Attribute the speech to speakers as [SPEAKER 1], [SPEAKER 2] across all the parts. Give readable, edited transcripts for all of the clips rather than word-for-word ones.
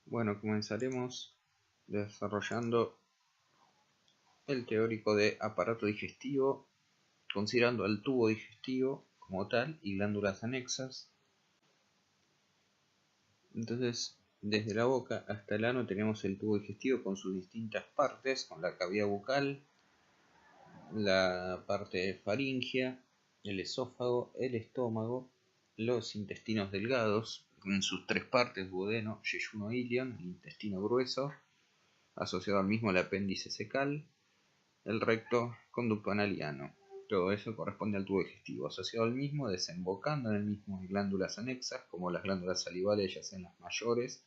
[SPEAKER 1] Bueno, comenzaremos desarrollando el teórico de aparato digestivo, considerando el tubo digestivo como tal y glándulas anexas. Entonces, desde la boca hasta el ano tenemos el tubo digestivo con sus distintas partes, con la cavidad bucal, la parte faríngea, el esófago, el estómago, los intestinos delgados, en sus tres partes, duodeno, yeyuno, ilion, el intestino grueso, asociado al mismo el apéndice cecal, el recto, conducto anal y ano. Todo eso corresponde al tubo digestivo, asociado al mismo, desembocando en el mismo hay glándulas anexas, como las glándulas salivales, ya sean las mayores,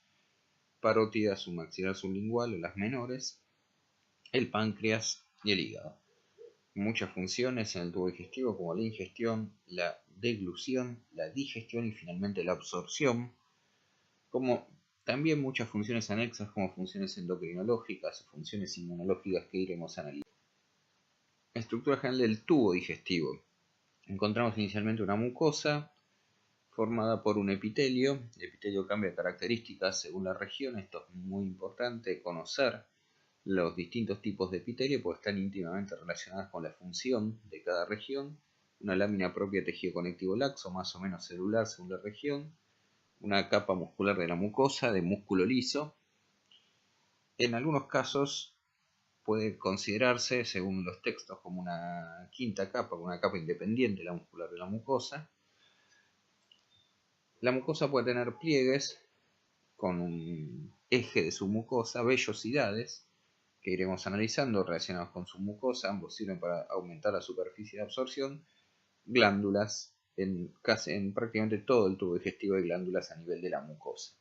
[SPEAKER 1] parótidas, submaxilar, sublingual o las menores, el páncreas y el hígado. Muchas funciones en el tubo digestivo, como la ingestión, la deglución, la digestión y finalmente la absorción, como también muchas funciones anexas como funciones endocrinológicas o funciones inmunológicas que iremos analizando. Estructura general del tubo digestivo. Encontramos inicialmente una mucosa formada por un epitelio. El epitelio cambia características según la región. Esto es muy importante conocer los distintos tipos de epitelio porque están íntimamente relacionadas con la función de cada región. Una lámina propia de tejido conectivo laxo, más o menos celular según la región. Una capa muscular de la mucosa, de músculo liso. En algunos casos puede considerarse, según los textos, como una quinta capa, una capa independiente de la muscular de la mucosa. La mucosa puede tener pliegues con un eje de su mucosa, vellosidades, que iremos analizando relacionados con su mucosa. Ambos sirven para aumentar la superficie de absorción. Glándulas, en prácticamente todo el tubo digestivo hay glándulas a nivel de la mucosa.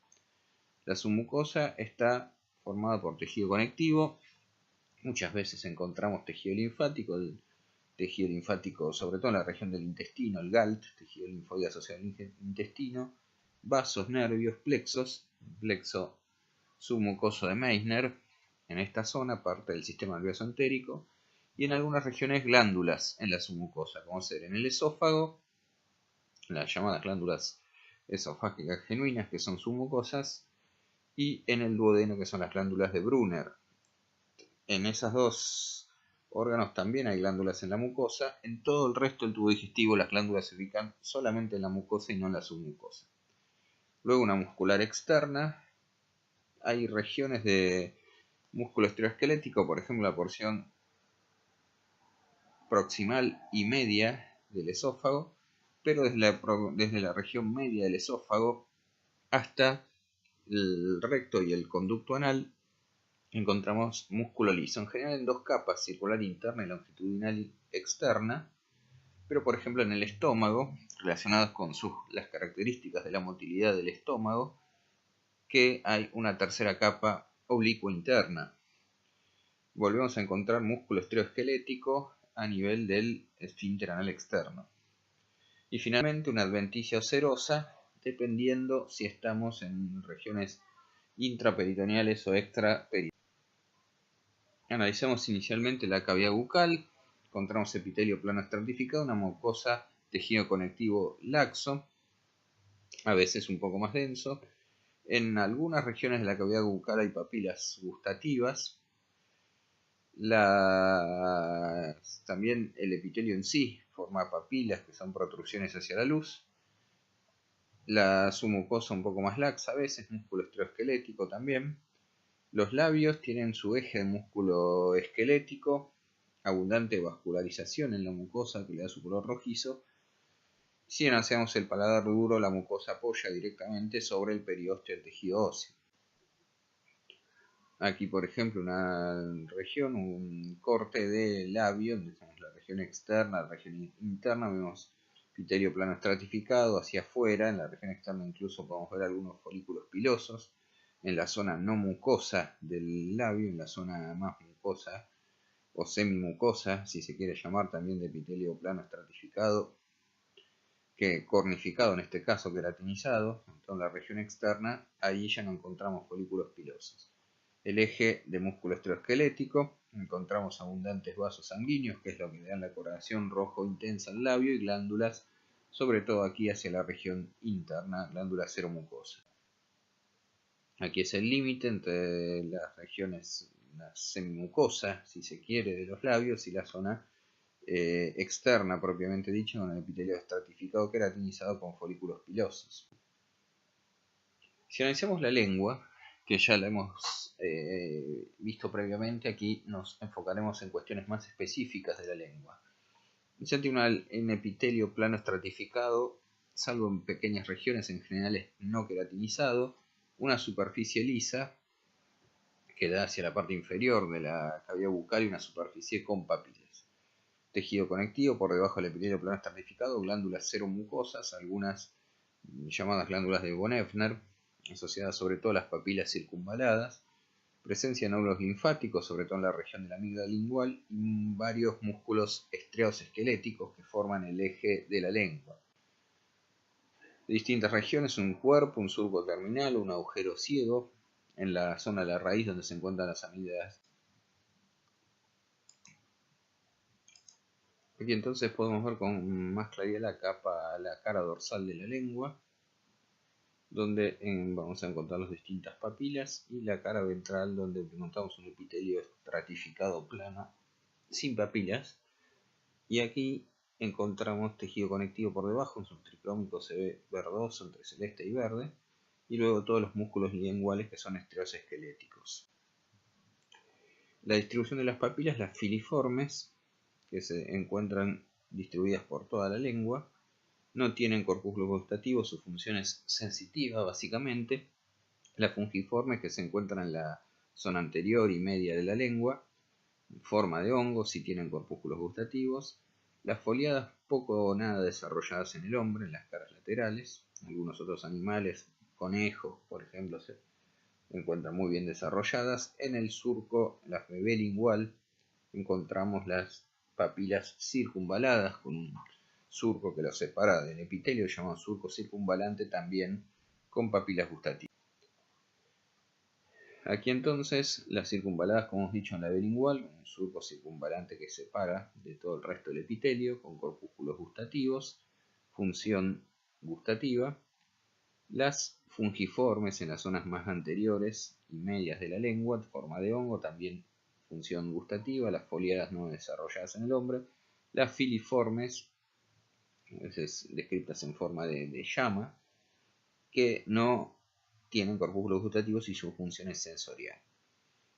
[SPEAKER 1] La submucosa está formada por tejido conectivo. Muchas veces encontramos tejido linfático, el tejido linfático sobre todo en la región del intestino, el GALT, tejido linfoide asociado al intestino, vasos, nervios, plexos, plexo submucoso de Meissner, en esta zona, parte del sistema nervioso entérico, y en algunas regiones glándulas en la submucosa, como ser en el esófago, las llamadas glándulas esofágicas genuinas, que son submucosas, y en el duodeno, que son las glándulas de Brunner. En esos dos órganos también hay glándulas en la mucosa. En todo el resto del tubo digestivo las glándulas se ubican solamente en la mucosa y no en la submucosa. Luego una muscular externa. Hay regiones de músculo esteroesquelético, por ejemplo la porción proximal y media del esófago, pero desde la región media del esófago hasta el recto y el conducto anal encontramos músculo liso, en general en dos capas, circular interna y longitudinal externa, pero por ejemplo en el estómago, relacionados con las características de la motilidad del estómago, que hay una tercera capa oblicua interna. Volvemos a encontrar músculo esteroesquelético a nivel del esfínter anal externo. Y finalmente una adventicia serosa, dependiendo si estamos en regiones intraperitoneales o extraperitoneales. Analizamos inicialmente la cavidad bucal. Encontramos epitelio plano estratificado, una mucosa, tejido conectivo laxo, a veces un poco más denso. En algunas regiones de la cavidad bucal hay papilas gustativas. También el epitelio en sí forma papilas que son protrusiones hacia la luz. La submucosa un poco más laxa a veces, músculo esteroesquelético también. Los labios tienen su eje de músculo esquelético, abundante vascularización en la mucosa que le da su color rojizo. Si analizamos el paladar duro, la mucosa apoya directamente sobre el periósteo del tejido óseo. Aquí, por ejemplo, una región, un corte de labio, donde tenemos la región externa, la región interna, vemos epitelio plano estratificado hacia afuera. En la región externa incluso podemos ver algunos folículos pilosos. En la zona no mucosa del labio, en la zona más mucosa o semimucosa, si se quiere llamar, también de epitelio plano estratificado, que cornificado en este caso, queratinizado. Entonces, en la región externa, ahí ya no encontramos folículos pilosos. El eje de músculo esteroesquelético, encontramos abundantes vasos sanguíneos, que es lo que le dan la coloración rojo intensa al labio, y glándulas, sobre todo aquí hacia la región interna, glándula seromucosa. Aquí es el límite entre las regiones, la semimucosa, si se quiere, de los labios y la zona externa propiamente dicha, con el epitelio estratificado queratinizado con folículos pilosos. Si analizamos la lengua, que ya la hemos visto previamente, aquí nos enfocaremos en cuestiones más específicas de la lengua. Ya tiene un epitelio plano estratificado, salvo en pequeñas regiones, en general es no queratinizado, una superficie lisa que da hacia la parte inferior de la cavidad bucal y una superficie con papilas. Tejido conectivo por debajo del epitelio plano estratificado, glándulas seromucosas, algunas llamadas glándulas de von Effner, asociadas sobre todo a las papilas circunvaladas, presencia de nódulos linfáticos, sobre todo en la región de la amígdala lingual, y varios músculos estriados esqueléticos que forman el eje de la lengua. De distintas regiones, un cuerpo, un surco terminal, un agujero ciego, en la zona de la raíz donde se encuentran las amígdalas. Aquí entonces podemos ver con más claridad la cara dorsal de la lengua, donde vamos a encontrar las distintas papilas, y la cara ventral, donde encontramos un epitelio estratificado plano sin papilas, y aquí encontramos tejido conectivo por debajo, un subtricrómico se ve verdoso entre celeste y verde, y luego todos los músculos linguales que son estriados esqueléticos. La distribución de las papilas, las filiformes, que se encuentran distribuidas por toda la lengua, no tienen corpúsculo gustativo, su función es sensitiva básicamente. Las fungiformes, que se encuentran en la zona anterior y media de la lengua, en forma de hongo, sí tienen corpúsculos gustativos. Las foliadas poco o nada desarrolladas en el hombre, en las caras laterales. Algunos otros animales, conejos por ejemplo, se encuentran muy bien desarrolladas. En el surco, la bebé lingual, encontramos las papilas circunvaladas con un surco que los separa del epitelio, llamado surco circunvalante, también con papilas gustativas. Aquí entonces las circunvaladas, como hemos dicho, en la bilingual, un surco circunvalante que separa de todo el resto del epitelio, con corpúsculos gustativos, función gustativa. Las fungiformes en las zonas más anteriores y medias de la lengua, forma de hongo, también función gustativa. Las foliadas no desarrolladas en el hombre. Las filiformes, a veces descritas en forma de llama, que no tienen corpúsculos gustativos y su función es sensorial.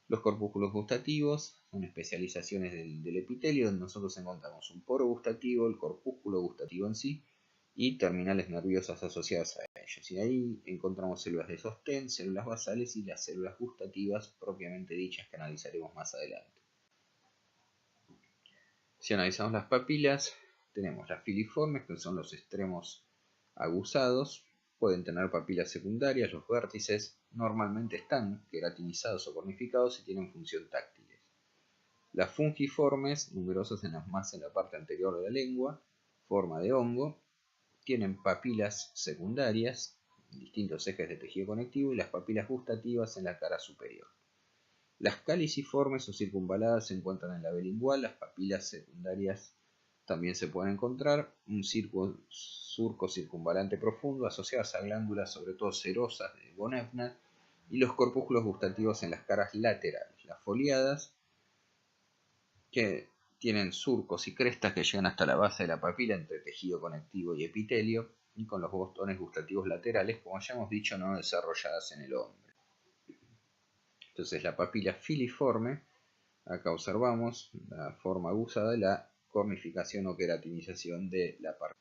[SPEAKER 1] Los corpúsculos gustativos son especializaciones del epitelio, donde nosotros encontramos un poro gustativo, el corpúsculo gustativo en sí, y terminales nerviosas asociadas a ellos. Y ahí encontramos células de sostén, células basales y las células gustativas propiamente dichas, que analizaremos más adelante. Si analizamos las papilas, tenemos las filiformes, que son los extremos aguzados. Pueden tener papilas secundarias, los vértices normalmente están queratinizados o cornificados y tienen función táctiles. Las fungiformes, numerosas más en la parte anterior de la lengua, forma de hongo, tienen papilas secundarias, distintos ejes de tejido conectivo, y las papilas gustativas en la cara superior. Las caliciformes o circunvaladas se encuentran en la bilingual, las papilas secundarias también se pueden encontrar, un surco circunvalante profundo asociadas a glándulas sobre todo cerosas de von Effner, y los corpúsculos gustativos en las caras laterales. Las foliadas, que tienen surcos y crestas que llegan hasta la base de la papila entre tejido conectivo y epitelio, y con los bostones gustativos laterales, como ya hemos dicho, no desarrolladas en el hombre. Entonces la papila filiforme, acá observamos la forma aguzada de la cornificación o queratinización de la parte.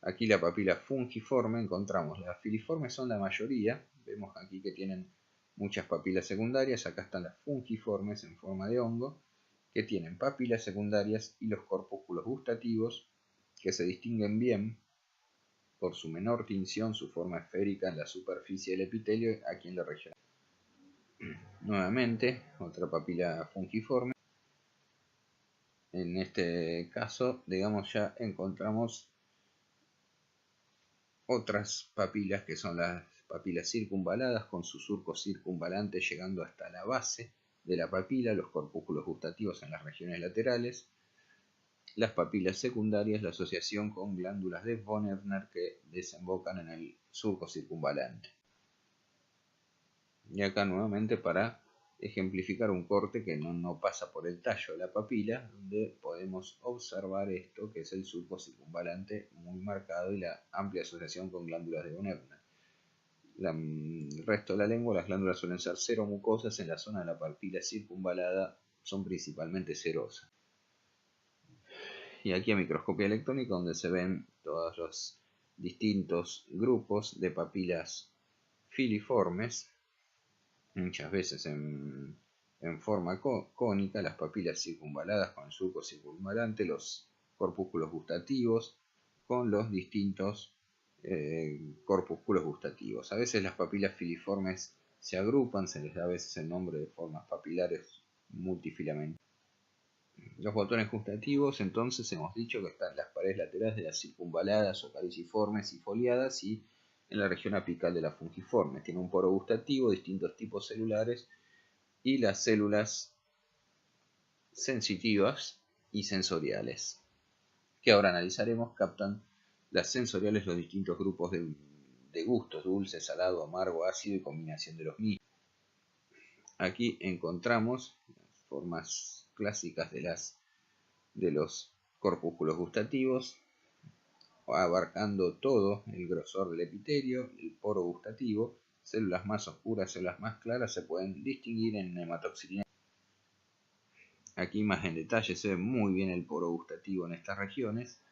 [SPEAKER 1] Aquí la papila fungiforme, encontramos las filiformes son la mayoría, vemos aquí que tienen muchas papilas secundarias, acá están las fungiformes en forma de hongo, que tienen papilas secundarias y los corpúsculos gustativos, que se distinguen bien por su menor tinción, su forma esférica en la superficie del epitelio, aquí en la región. Nuevamente, otra papila fungiforme. En este caso, digamos, ya encontramos otras papilas que son las papilas circunvaladas con su surco circunvalante llegando hasta la base de la papila, los corpúsculos gustativos en las regiones laterales, las papilas secundarias, la asociación con glándulas de von Effner que desembocan en el surco circunvalante. Y acá nuevamente para ejemplificar un corte que no pasa por el tallo de la papila, donde podemos observar esto que es el surco circunvalante muy marcado y la amplia asociación con glándulas de Bonnerman. El resto de la lengua, las glándulas suelen ser cero mucosas, en la zona de la papila circunvalada son principalmente cerosas. Y aquí a microscopía electrónica, donde se ven todos los distintos grupos de papilas filiformes, muchas veces en forma cónica, las papilas circunvaladas con el surco circunvalante, los corpúsculos gustativos con los distintos corpúsculos gustativos. A veces las papilas filiformes se agrupan, se les da a veces el nombre de formas papilares multifilamentarias. Los botones gustativos, entonces, hemos dicho que están en las paredes laterales de las circunvaladas o caliciformes y foliadas y en la región apical de las fungiformes. Tiene un poro gustativo, distintos tipos celulares y las células sensitivas y sensoriales, que ahora analizaremos, captan las sensoriales los distintos grupos de gustos: dulce, salado, amargo, ácido y combinación de los mismos. Aquí encontramos las formas clásicas de los corpúsculos gustativos, abarcando todo el grosor del epitelio, el poro gustativo. Células más oscuras, células más claras se pueden distinguir en hematoxilina. Aquí más en detalle se ve muy bien el poro gustativo en estas regiones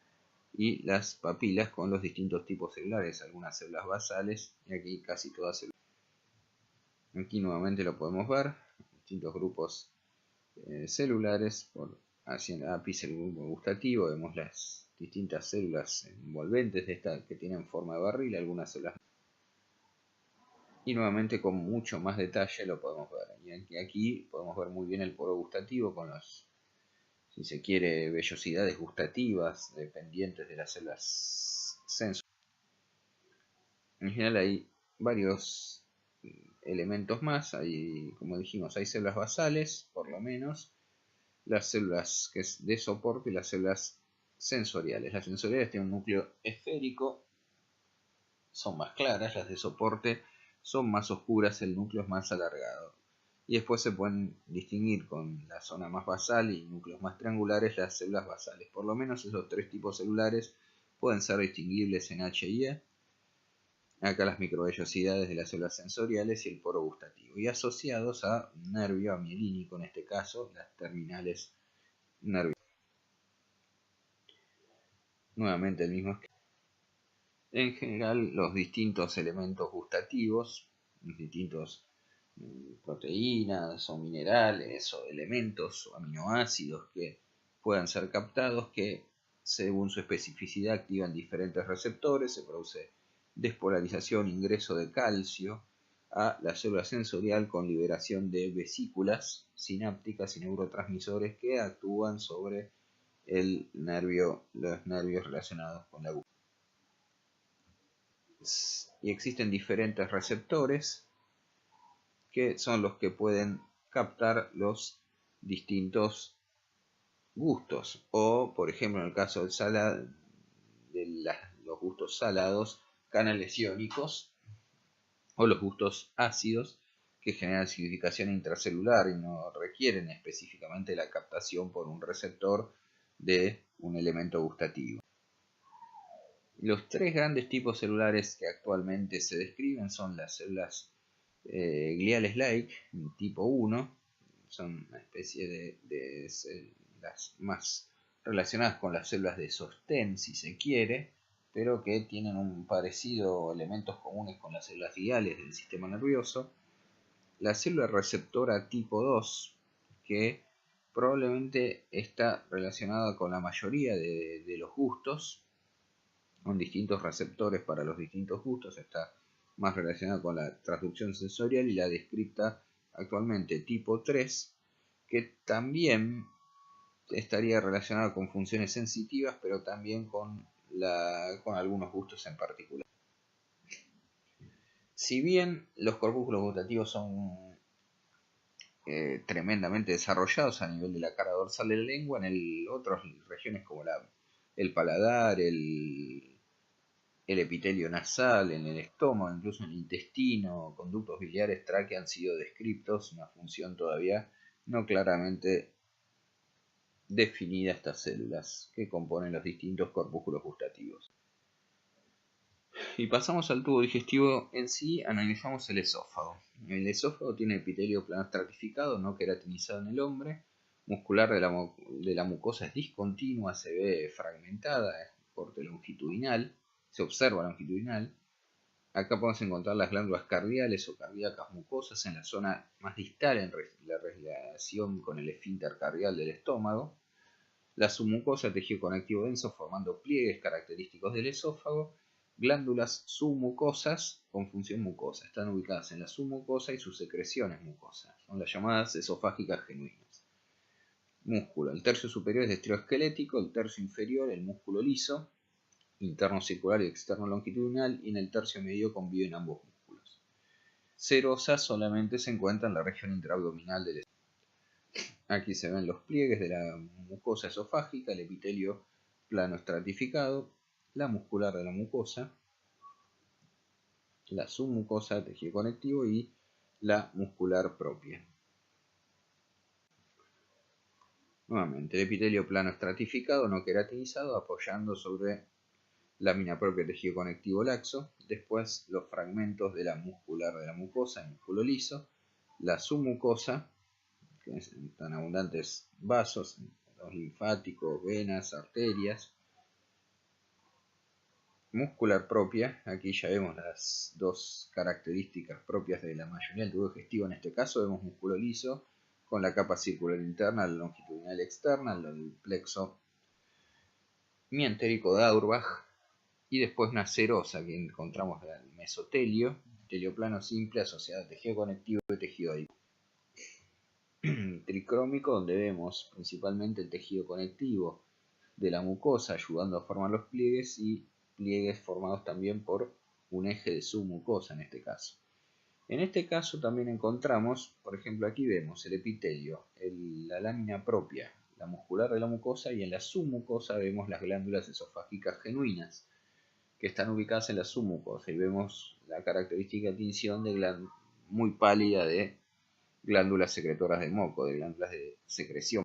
[SPEAKER 1] y las papilas con los distintos tipos celulares, algunas células basales y aquí casi todas células. Aquí nuevamente lo podemos ver, distintos grupos celulares. Hacia el ápice del grupo gustativo vemos las distintas células envolventes de esta que tienen forma de barril, algunas células. Y nuevamente con mucho más detalle lo podemos ver. Y aquí podemos ver muy bien el poro gustativo con los, si se quiere, vellosidades gustativas dependientes de las células sensoriales. En general hay varios elementos más. Hay, como dijimos, hay células basales, por lo menos, las células que es de soporte y las células sensoriales. Las sensoriales tienen un núcleo esférico, son más claras, las de soporte son más oscuras, el núcleo es más alargado. Y después se pueden distinguir con la zona más basal y núcleos más triangulares las células basales. Por lo menos esos tres tipos celulares pueden ser distinguibles en H y E. Acá las microvellosidades de las células sensoriales y el poro gustativo. Y asociados a un nervio amielínico, en este caso las terminales nerviosas. Nuevamente el mismo esquema. En general, los distintos elementos gustativos, los distintos proteínas o minerales o elementos o aminoácidos que puedan ser captados, que según su especificidad activan diferentes receptores, se produce despolarización, ingreso de calcio a la célula sensorial con liberación de vesículas sinápticas y neurotransmisores que actúan sobre el nervio, los nervios relacionados con la gustación. Y existen diferentes receptores que son los que pueden captar los distintos gustos, o por ejemplo en el caso de los gustos salados, canales iónicos, o los gustos ácidos que generan acidificación intracelular y no requieren específicamente la captación por un receptor de un elemento gustativo. Los tres grandes tipos celulares que actualmente se describen son las células gliales-like tipo 1, son una especie de células más relacionadas con las células de sostén, si se quiere, pero que tienen un parecido, elementos comunes con las células gliales del sistema nervioso. La célula receptora tipo 2, que probablemente está relacionada con la mayoría de los gustos, con distintos receptores para los distintos gustos, está más relacionada con la transducción sensorial, y la descripta actualmente tipo 3, que también estaría relacionada con funciones sensitivas, pero también con algunos gustos en particular. Si bien los corpúsculos gustativos son tremendamente desarrollados a nivel de la cara dorsal de la lengua, en otras regiones como el paladar, el epitelio nasal, en el estómago, incluso en el intestino, conductos biliares, tráquea han sido descritos, una función todavía no claramente definida estas células que componen los distintos corpúsculos gustativos. Y pasamos al tubo digestivo en sí, analizamos el esófago. El esófago tiene epitelio plano estratificado, no queratinizado en el hombre, muscular de la mucosa es discontinua, se ve fragmentada, es corte longitudinal, se observa longitudinal. Acá podemos encontrar las glándulas cardiales o cardíacas mucosas en la zona más distal, en la relación con el esfínter cardial del estómago. La submucosa, tejido conectivo denso, formando pliegues característicos del esófago. Glándulas submucosas con función mucosa. Están ubicadas en la submucosa y sus secreciones mucosas. Son las llamadas esofágicas genuinas. Músculo. El tercio superior es de estilo esquelético, el tercio inferior el músculo liso, interno circular y externo longitudinal, y en el tercio medio conviven ambos músculos. Serosa solamente se encuentra en la región intraabdominal del estómago. Aquí se ven los pliegues de la mucosa esofágica, el epitelio plano estratificado, la muscular de la mucosa, la submucosa, tejido conectivo, y la muscular propia. Nuevamente, el epitelio plano estratificado, no queratinizado, apoyando sobre lámina propia, tejido conectivo laxo. Después los fragmentos de la muscular de la mucosa, el músculo liso, la submucosa, que es tan abundantes vasos, los linfáticos, venas, arterias. Muscular propia, aquí ya vemos las dos características propias de la mayoría del tubo digestivo. En este caso vemos músculo liso con la capa circular interna, la longitudinal externa, el plexo mientérico de Auerbach, y después una serosa que encontramos en el mesotelio, epitelio plano simple asociado a tejido conectivo y tejido adiposo. Tricrómico, donde vemos principalmente el tejido conectivo de la mucosa ayudando a formar los pliegues, y pliegues formados también por un eje de submucosa en este caso. En este caso también encontramos, por ejemplo, aquí vemos el epitelio, la lámina propia, la muscular de la mucosa, y en la submucosa vemos las glándulas esofágicas genuinas que están ubicadas en la submucosa, y vemos la característica tinción muy pálida de glándulas secretoras de moco, de glándulas de secreción.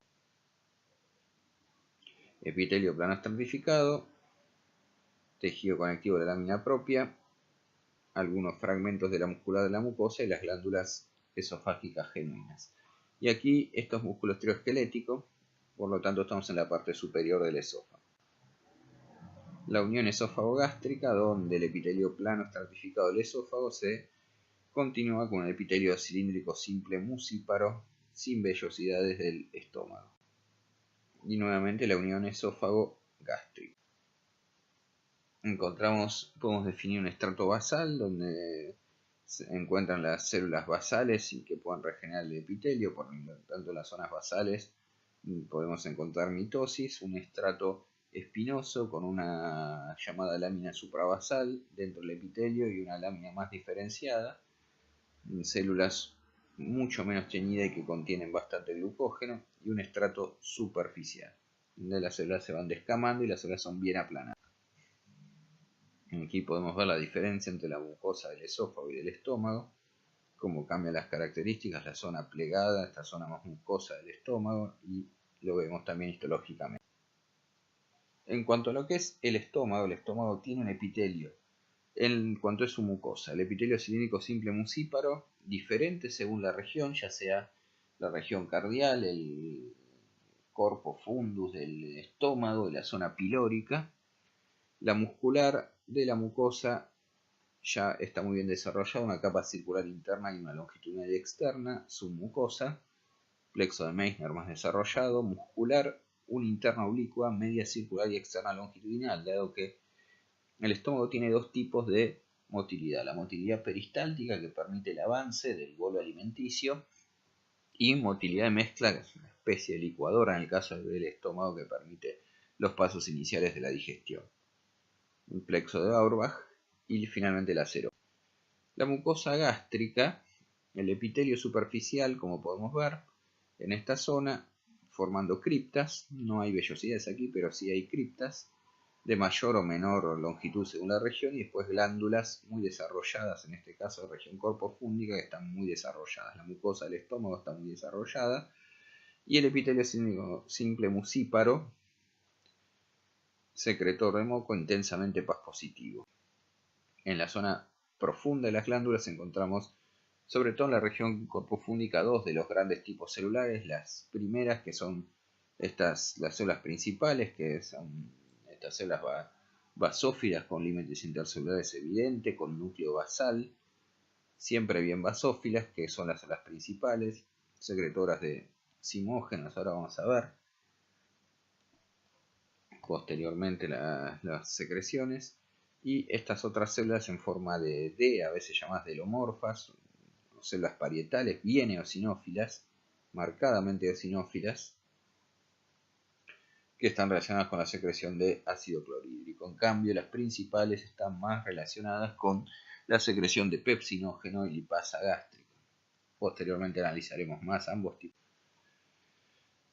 [SPEAKER 1] Epitelio plano estratificado, tejido conectivo de la lámina propia, algunos fragmentos de la muscular de la mucosa y las glándulas esofágicas genuinas. Y aquí estos músculos trioesqueléticos, por lo tanto estamos en la parte superior del esófago. La unión esófago-gástrica, donde el epitelio plano estratificado del esófago se continúa con el epitelio cilíndrico simple musíparo sin vellosidades del estómago. Y nuevamente la unión esófago-gástrico. Podemos definir un estrato basal donde se encuentran las células basales y que puedan regenerar el epitelio. Por lo tanto, en las zonas basales podemos encontrar mitosis, un estrato espinoso con una llamada lámina suprabasal dentro del epitelio y una lámina más diferenciada, células mucho menos teñidas y que contienen bastante glucógeno, y un estrato superficial donde las células se van descamando y las células son bien aplanadas. Aquí podemos ver la diferencia entre la mucosa del esófago y del estómago, cómo cambian las características, la zona plegada, esta zona más mucosa del estómago, y lo vemos también histológicamente. En cuanto a lo que es el estómago tiene un epitelio, en cuanto es su mucosa, el epitelio cilíndrico simple musíparo, diferente según la región, ya sea la región cardial, el corpo fundus del estómago, de la zona pilórica. La muscular de la mucosa ya está muy bien desarrollada, una capa circular interna y una longitudinal externa, submucosa, plexo de Meissner más desarrollado, muscular, una interna oblicua, media circular y externa longitudinal, dado que el estómago tiene dos tipos de motilidad: la motilidad peristáltica, que permite el avance del bolo alimenticio, y motilidad de mezcla, que es una especie de licuadora en el caso del estómago, que permite los pasos iniciales de la digestión. Un plexo de Auerbach y finalmente la serosa. La mucosa gástrica, el epitelio superficial, como podemos ver en esta zona, formando criptas. No hay vellosidades aquí, pero sí hay criptas. de mayor o menor longitud según la región, y después glándulas muy desarrolladas, en este caso región corpofúndica, que están muy desarrolladas. La mucosa del estómago está muy desarrollada, y el epitelio simple mucíparo, secretor de moco, intensamente Paz positivo. En la zona profunda de las glándulas encontramos, sobre todo en la región corpofúndica, dos de los grandes tipos celulares. Las primeras, que son las células principales, que son estas células basófilas con límites intercelulares evidentes, con núcleo basal, siempre bien basófilas, que son las células principales, secretoras de zimógenos. Ahora vamos a ver posteriormente las secreciones. Y estas otras células en forma de D, a veces llamadas delomorfas, células parietales, bien eosinófilas, marcadamente eosinófilas, que están relacionadas con la secreción de ácido clorhídrico. En cambio, las principales están más relacionadas con la secreción de pepsinógeno y lipasa gástrica. Posteriormente analizaremos más ambos tipos.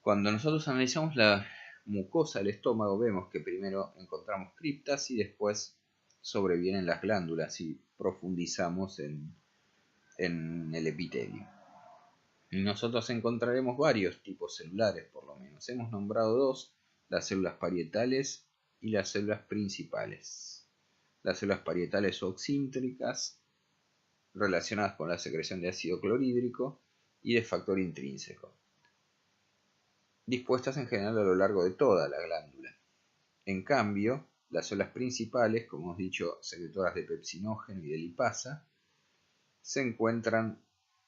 [SPEAKER 1] Cuando nosotros analizamos la mucosa del estómago, vemos que primero encontramos criptas y después sobrevienen las glándulas y profundizamos en el epitelio. Y nosotros encontraremos varios tipos celulares, por lo menos. Hemos nombrado dos: las células parietales y las células principales. Las células parietales oxíntricas, relacionadas con la secreción de ácido clorhídrico y de factor intrínseco, dispuestas en general a lo largo de toda la glándula. En cambio, las células principales, como hemos dicho, secretoras de pepsinógeno y de lipasa, se encuentran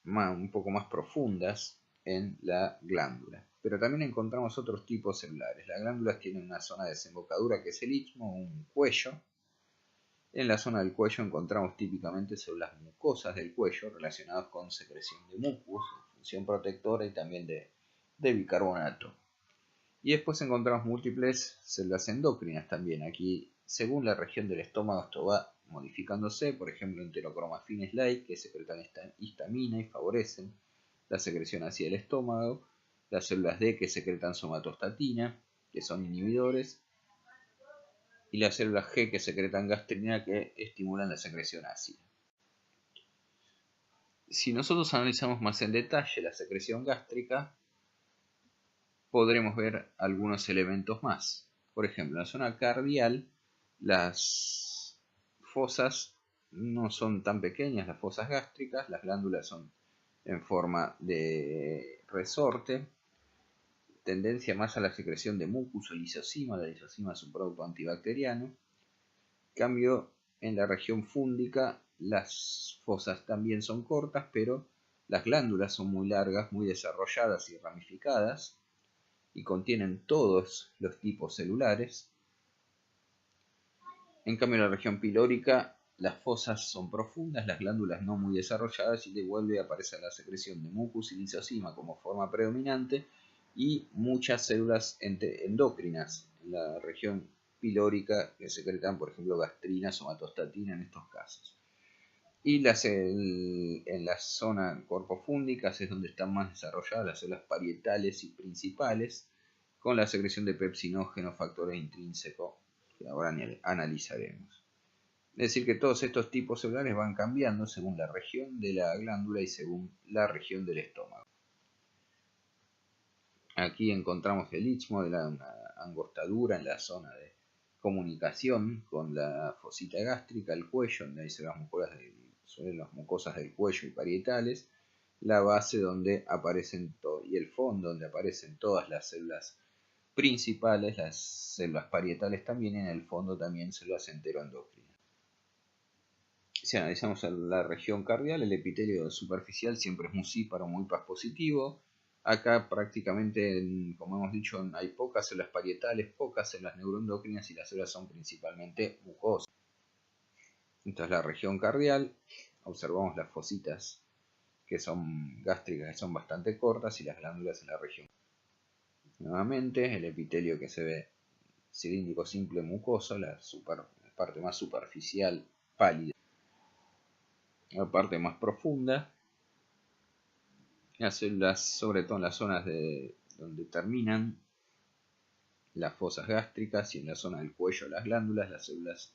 [SPEAKER 1] un poco más profundas en la glándula. Pero también encontramos otros tipos celulares. Las glándulas tienen una zona de desembocadura que es el istmo, un cuello. En la zona del cuello encontramos típicamente células mucosas del cuello relacionadas con secreción de mucus, función protectora y también de bicarbonato. Y después encontramos múltiples células endócrinas también. Aquí, según la región del estómago, esto va modificándose. Por ejemplo, enterocromafines light, que secretan histamina y favorecen la secreción hacia el estómago. Las células D, que secretan somatostatina, que son inhibidores. Y las células G, que secretan gastrina, que estimulan la secreción ácida. Si nosotros analizamos más en detalle la secreción gástrica, podremos ver algunos elementos más. Por ejemplo, en la zona cardial, las fosas no son tan pequeñas, las fosas gástricas. Las glándulas son en forma de resorte, tendencia más a la secreción de mucus o lisosima. La lisosima es un producto antibacteriano. En cambio, en la región fúndica, las fosas también son cortas, pero las glándulas son muy largas, muy desarrolladas y ramificadas, y contienen todos los tipos celulares. En cambio, en la región pilórica, las fosas son profundas, las glándulas no muy desarrolladas, y de vuelve a aparecer la secreción de mucus y lisosima como forma predominante, y muchas células endocrinas en la región pilórica que secretan, por ejemplo, gastrina, somatostatina en estos casos. Y en la zona corpofúndicas es donde están más desarrolladas las células parietales y principales, con la secreción de pepsinógeno, factor intrínseco, que ahora analizaremos. Es decir, que todos estos tipos celulares van cambiando según la región de la glándula y según la región del estómago. Aquí encontramos el istmo de una angostadura en la zona de comunicación con la fosita gástrica, el cuello, donde hay las mucosas del cuello y parietales, la base donde aparecen y el fondo donde aparecen todas las células principales, las células parietales también, y en el fondo también células enteroendocrinas. Si analizamos la región cardial, el epitelio superficial siempre es mucíparo, muy Paz positivo. Acá prácticamente, como hemos dicho, hay pocas células parietales, pocas células neuroendocrinas, y las células son principalmente mucosas. Esta es la región cardial. Observamos las fositas que son gástricas, que son bastante cortas, y las glándulas en la región. Nuevamente, el epitelio que se ve cilíndrico simple mucoso, la parte más superficial pálida. La parte más profunda, las células, sobre todo en las zonas donde terminan las fosas gástricas y en la zona del cuello las glándulas. Las células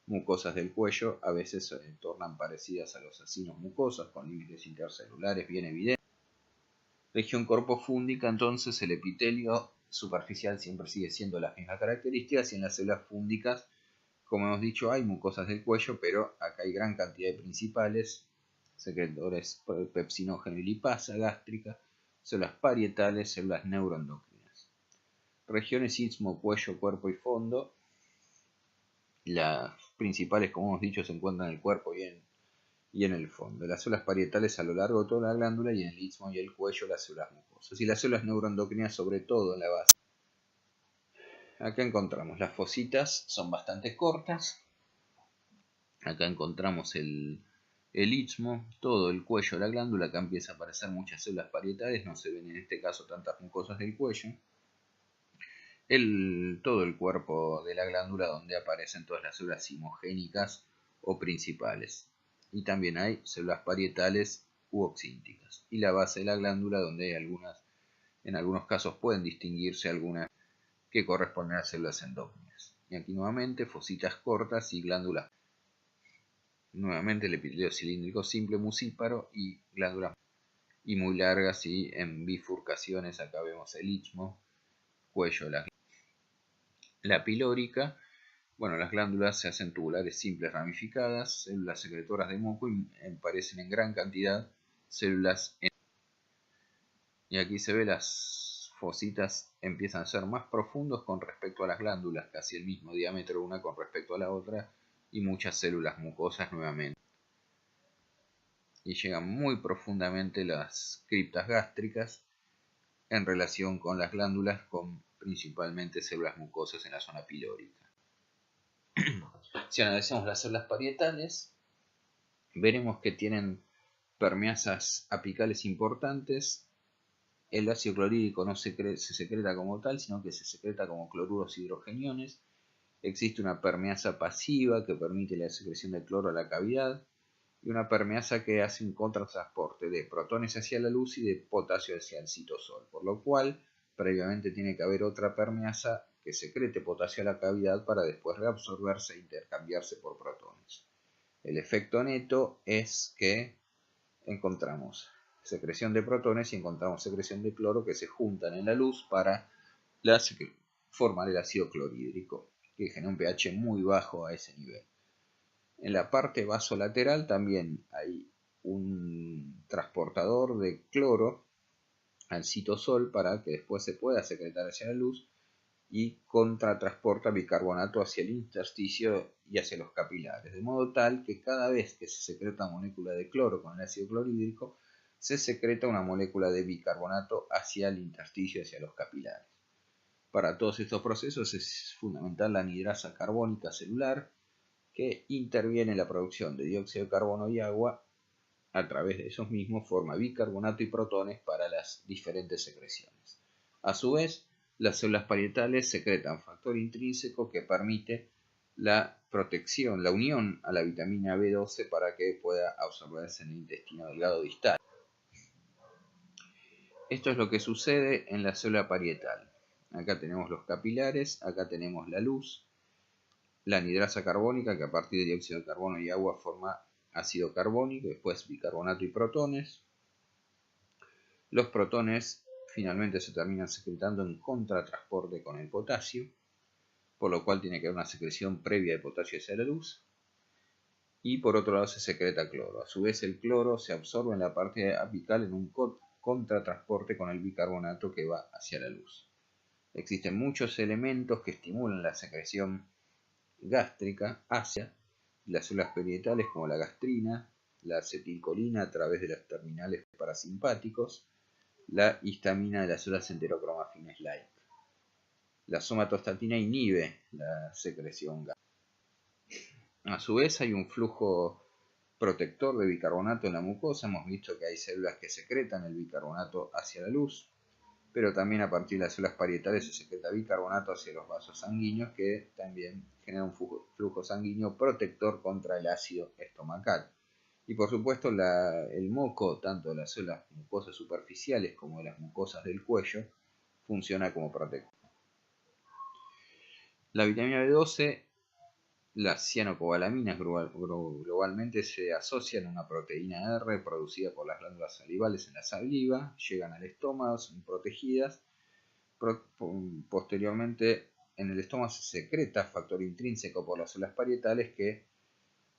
[SPEAKER 1] mucosas del cuello a veces se tornan parecidas a los acinos mucosos con límites intercelulares bien evidentes. Región corpofúndica, entonces el epitelio superficial siempre sigue siendo las mismas características y en las células fúndicas, como hemos dicho, hay mucosas del cuello, pero acá hay gran cantidad de principales, secretores pepsinógeno y lipasa gástrica, células parietales, células neuroendocrinas. Regiones istmo, cuello, cuerpo y fondo. Las principales, como hemos dicho, se encuentran en el cuerpo y en el fondo. Las células parietales a lo largo de toda la glándula y en el istmo y el cuello las células mucosas. Y las células neuroendocrinas sobre todo en la base. Acá encontramos las fositas, son bastante cortas. Acá encontramos el istmo, todo el cuello de la glándula. Acá empieza a aparecer muchas células parietales, no se ven en este caso tantas mucosas del cuello. Todo el cuerpo de la glándula donde aparecen todas las células zimogénicas o principales. Y también hay células parietales u oxínticas. Y la base de la glándula donde hay algunas, en algunos casos pueden distinguirse algunas que corresponden a células endógenas. Y aquí nuevamente fositas cortas y glándulas. Nuevamente el epitelio cilíndrico simple mucíparo y glándulas y muy largas y en bifurcaciones. Acá vemos el istmo, cuello, la pilórica. Bueno, las glándulas se hacen tubulares simples ramificadas, células secretoras de moco y aparecen en gran cantidad células. Y aquí se ve las fositas empiezan a ser más profundos con respecto a las glándulas, casi el mismo diámetro una con respecto a la otra, y muchas células mucosas nuevamente. Y llegan muy profundamente las criptas gástricas en relación con las glándulas, con principalmente células mucosas en la zona pilórica. Si analizamos las células parietales, veremos que tienen permeasas apicales importantes. El ácido clorhídrico no se secreta como tal, sino que se secreta como cloruros hidrogeniones. Existe una permeasa pasiva que permite la secreción de cloro a la cavidad y una permeasa que hace un contratransporte de protones hacia la luz y de potasio hacia el citosol, por lo cual previamente tiene que haber otra permeasa que secrete potasio a la cavidad para después reabsorberse e intercambiarse por protones. El efecto neto es que encontramos secreción de protones y encontramos secreción de cloro que se juntan en la luz para formar el ácido clorhídrico, que genera un pH muy bajo a ese nivel. En la parte vasolateral también hay un transportador de cloro al citosol para que después se pueda secretar hacia la luz y contratransporta bicarbonato hacia el intersticio y hacia los capilares, de modo tal que cada vez que se secreta molécula de cloro con el ácido clorhídrico, se secreta una molécula de bicarbonato hacia el intersticio y hacia los capilares. Para todos estos procesos es fundamental la anhidrasa carbónica celular, que interviene en la producción de dióxido de carbono y agua. A través de esos mismos forma bicarbonato y protones para las diferentes secreciones. A su vez, las células parietales secretan factor intrínseco que permite la protección, la unión a la vitamina B12 para que pueda absorberse en el intestino delgado distal. Esto es lo que sucede en la célula parietal. Acá tenemos los capilares, acá tenemos la luz, la anhidrasa carbónica que a partir de dióxido de carbono y agua forma ácido carbónico, después bicarbonato y protones. Los protones finalmente se terminan secretando en contratransporte con el potasio, por lo cual tiene que haber una secreción previa de potasio hacia la luz. Y por otro lado se secreta cloro. A su vez el cloro se absorbe en la parte apical en un contratransporte con el bicarbonato que va hacia la luz. Existen muchos elementos que estimulan la secreción gástrica hacia las células parietales, como la gastrina, la acetilcolina a través de los terminales parasimpáticos, la histamina de las células enterocromafines-like. La somatostatina inhibe la secreción gástrica. A su vez hay un flujo protector de bicarbonato en la mucosa. Hemos visto que hay células que secretan el bicarbonato hacia la luz, pero también a partir de las células parietales se secreta bicarbonato hacia los vasos sanguíneos, que también genera un flujo sanguíneo protector contra el ácido estomacal. Y por supuesto el moco, tanto de las células mucosas superficiales como de las mucosas del cuello, funciona como protector. La vitamina B12, las cianocobalaminas globalmente se asocian a una proteína R producida por las glándulas salivales en la saliva, llegan al estómago, son protegidas. Posteriormente en el estómago se secreta factor intrínseco por las células parietales que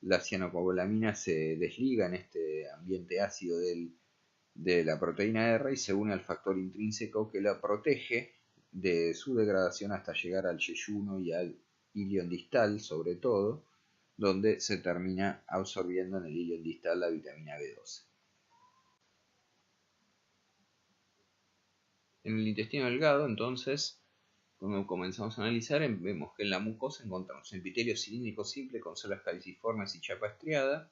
[SPEAKER 1] la cianocobalamina se desliga en este ambiente ácido de la proteína R y se une al factor intrínseco que la protege de su degradación hasta llegar al yeyuno y al ilion distal, sobre todo, donde se termina absorbiendo en el ilion distal la vitamina B12. En el intestino delgado, entonces, como comenzamos a analizar, vemos que en la mucosa encontramos epitelio cilíndrico simple con células caliciformes y chapa estriada,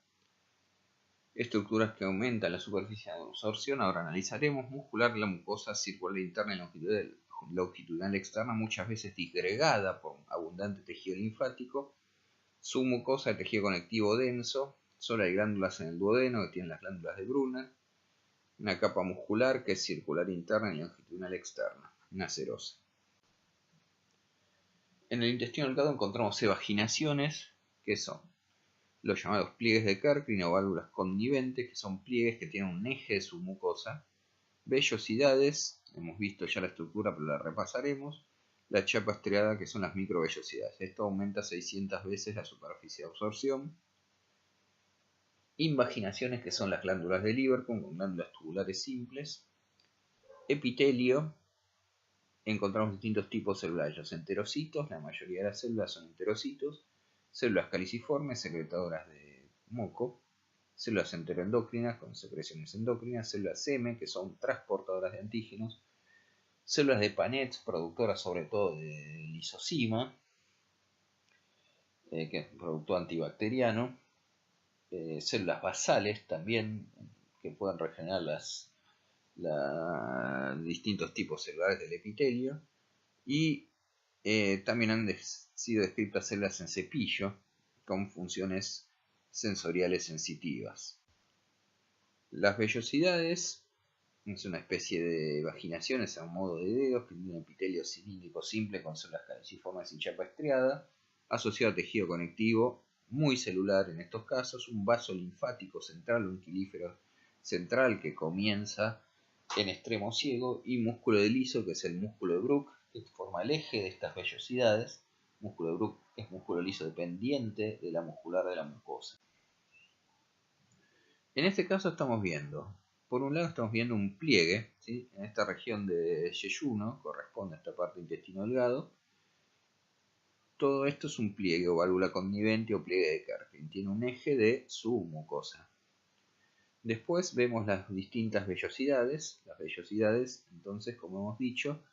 [SPEAKER 1] estructuras que aumentan la superficie de absorción. Ahora analizaremos muscular, la mucosa circular interna y longitudinal externa, muchas veces disgregada por abundante tejido linfático. Su mucosa de tejido conectivo denso, solo hay glándulas en el duodeno que tienen las glándulas de Brunner. Una capa muscular que es circular interna y longitudinal externa, una serosa. En el intestino delgado encontramos evaginaciones, que son los llamados pliegues de Kerkrin o válvulas conniventes, que son pliegues que tienen un eje de su mucosa. Vellosidades, hemos visto ya la estructura pero la repasaremos. La chapa estriada, que son las microvellosidades. Esto aumenta 600 veces la superficie de absorción. Invaginaciones, que son las glándulas de Lieberkühn con glándulas tubulares simples. Epitelio, encontramos distintos tipos celulares. Los enterocitos, la mayoría de las células son enterocitos. Células caliciformes, secretadoras de moco. Células enteroendocrinas con secreciones endocrinas. Células M, que son transportadoras de antígenos. Células de Paneth, productoras sobre todo de lisozima, que es un producto antibacteriano. Células basales también, que pueden regenerar distintos tipos celulares del epitelio. Y también han sido descritas células en cepillo con funciones sensoriales sensitivas. Las vellosidades es una especie de vaginaciones a un modo de dedos que tiene un epitelio cilíndrico simple con células caliciformes y chapa estriada, asociado a tejido conectivo muy celular en estos casos, un vaso linfático central, un quilífero central que comienza en extremo ciego, y músculo de liso, que es el músculo de Bruch, que forma el eje de estas vellosidades. Músculo de Bruch es músculo liso dependiente de la muscular de la mucosa. En este caso estamos viendo, por un lado estamos viendo un pliegue, ¿sí? En esta región de yeyuno, corresponde a esta parte del intestino delgado. Todo esto es un pliegue o válvula connivente o pliegue de Kerkrin, tiene un eje de su mucosa. Después vemos las distintas vellosidades, entonces, como hemos dicho,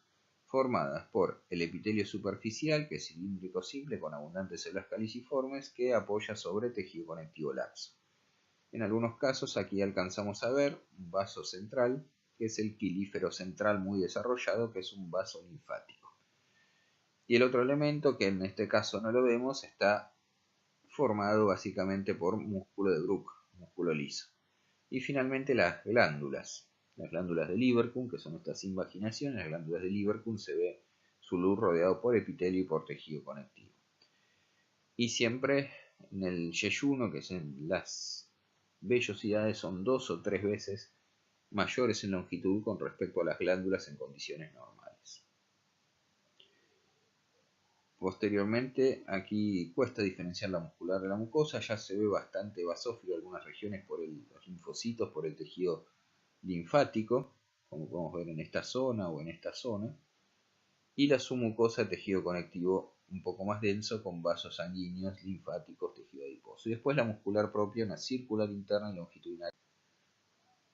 [SPEAKER 1] formadas por el epitelio superficial, que es cilíndrico simple con abundantes células caliciformes, que apoya sobre tejido conectivo laxo. En algunos casos aquí alcanzamos a ver un vaso central, que es el quilífero central muy desarrollado, que es un vaso linfático. Y el otro elemento, que en este caso no lo vemos, está formado básicamente por músculo de Bruch, músculo liso. Y finalmente las glándulas de Lieberkühn, que son estas invaginaciones. Las glándulas de Lieberkühn se ve su luz rodeado por epitelio y por tejido conectivo. Y siempre en el yeyuno, que es en las vellosidades, son 2 o 3 veces mayores en longitud con respecto a las glándulas en condiciones normales. Posteriormente, aquí cuesta diferenciar la muscular de la mucosa, ya se ve bastante basófilo en algunas regiones por los linfocitos, por el tejido linfático, como podemos ver en esta zona o en esta zona, y la submucosa, tejido conectivo un poco más denso con vasos sanguíneos, linfáticos, tejido adiposo. Y después la muscular propia, una circular interna y longitudinal.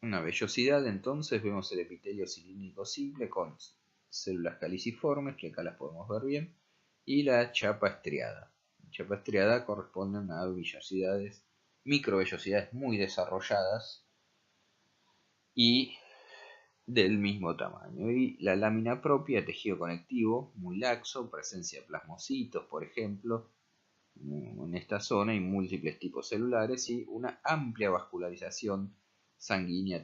[SPEAKER 1] Una vellosidad, entonces vemos el epitelio cilíndrico simple con células caliciformes, que acá las podemos ver bien, y la chapa estriada. La chapa estriada corresponde a vellosidades, microvellosidades muy desarrolladas y del mismo tamaño. Y la lámina propia, tejido conectivo muy laxo, presencia de plasmocitos, por ejemplo, en esta zona, y múltiples tipos celulares, y una amplia vascularización sanguínea.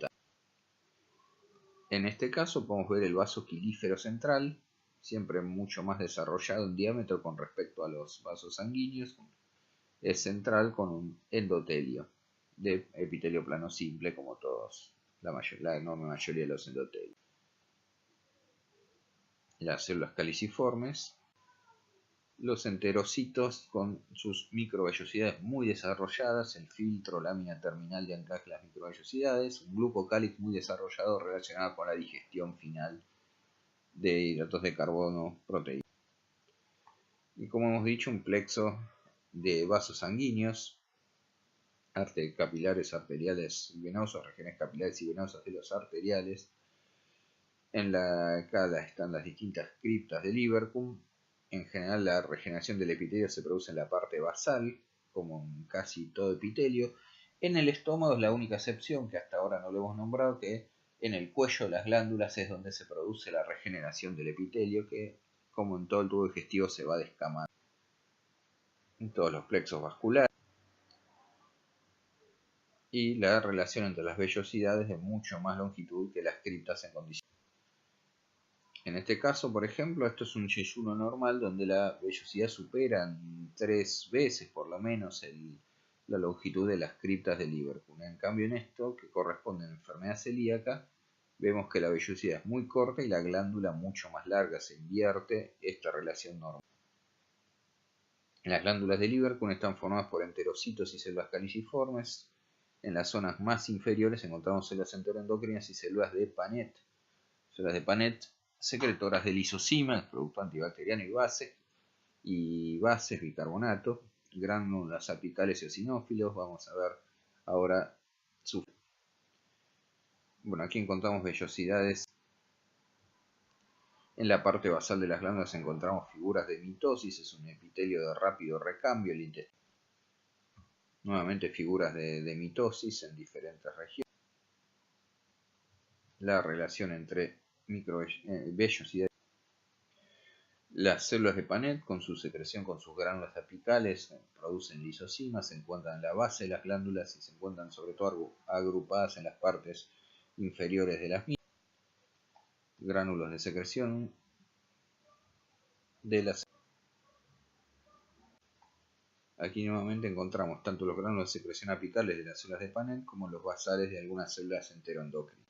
[SPEAKER 1] En este caso podemos ver el vaso quilífero central, siempre mucho más desarrollado en diámetro con respecto a los vasos sanguíneos. Es central con un endotelio de epitelio plano simple, como todos, la enorme mayoría de los endotelios. Las células caliciformes, los enterocitos con sus microvellosidades muy desarrolladas, el filtro, lámina terminal de anclaje de las microvellosidades, un glucocálix muy desarrollado relacionado con la digestión final de hidratos de carbono, proteínas. Y como hemos dicho, un plexo de vasos sanguíneos, capilares arteriales y venosos, regiones capilares y venosas de los arteriales. En la cara están las distintas criptas de Lieberkühn. En general, la regeneración del epitelio se produce en la parte basal, como en casi todo epitelio. En el estómago es la única excepción, que hasta ahora no lo hemos nombrado, que en el cuello de las glándulas es donde se produce la regeneración del epitelio, que como en todo el tubo digestivo se va descamando. En todos los plexos vasculares. Y la relación entre las vellosidades de mucho más longitud que las criptas en condiciones. En este caso, por ejemplo, esto es un yeyuno normal donde la vellosidad supera 3 veces por lo menos la longitud de las criptas de Lieberkühn. En cambio, en esto, que corresponde a la enfermedad celíaca, vemos que la vellosidad es muy corta y la glándula mucho más larga. Se invierte esta relación normal. Las glándulas de Lieberkühn están formadas por enterocitos y células caliciformes. En las zonas más inferiores encontramos células enteroendocrinas y células de Paneth. Células de Paneth secretoras de lisozima, producto antibacteriano y bases, bicarbonato, gránulas apicales eosinófilos. Vamos a ver ahora su... Bueno, aquí encontramos vellosidades. En la parte basal de las glándulas encontramos figuras de mitosis, es un epitelio de rápido recambio, el intestino. Nuevamente figuras de mitosis en diferentes regiones. La relación entre vellosidades. Las células de Paneth, con su secreción con sus gránulas apicales, producen lisosimas, se encuentran en la base de las glándulas y se encuentran sobre todo agrupadas en las partes inferiores de las mismas. Gránulos de secreción de las. Aquí nuevamente encontramos tanto los gránulos de secreción apicales de las células de Paneth como los basales de algunas células enteroendocrinas.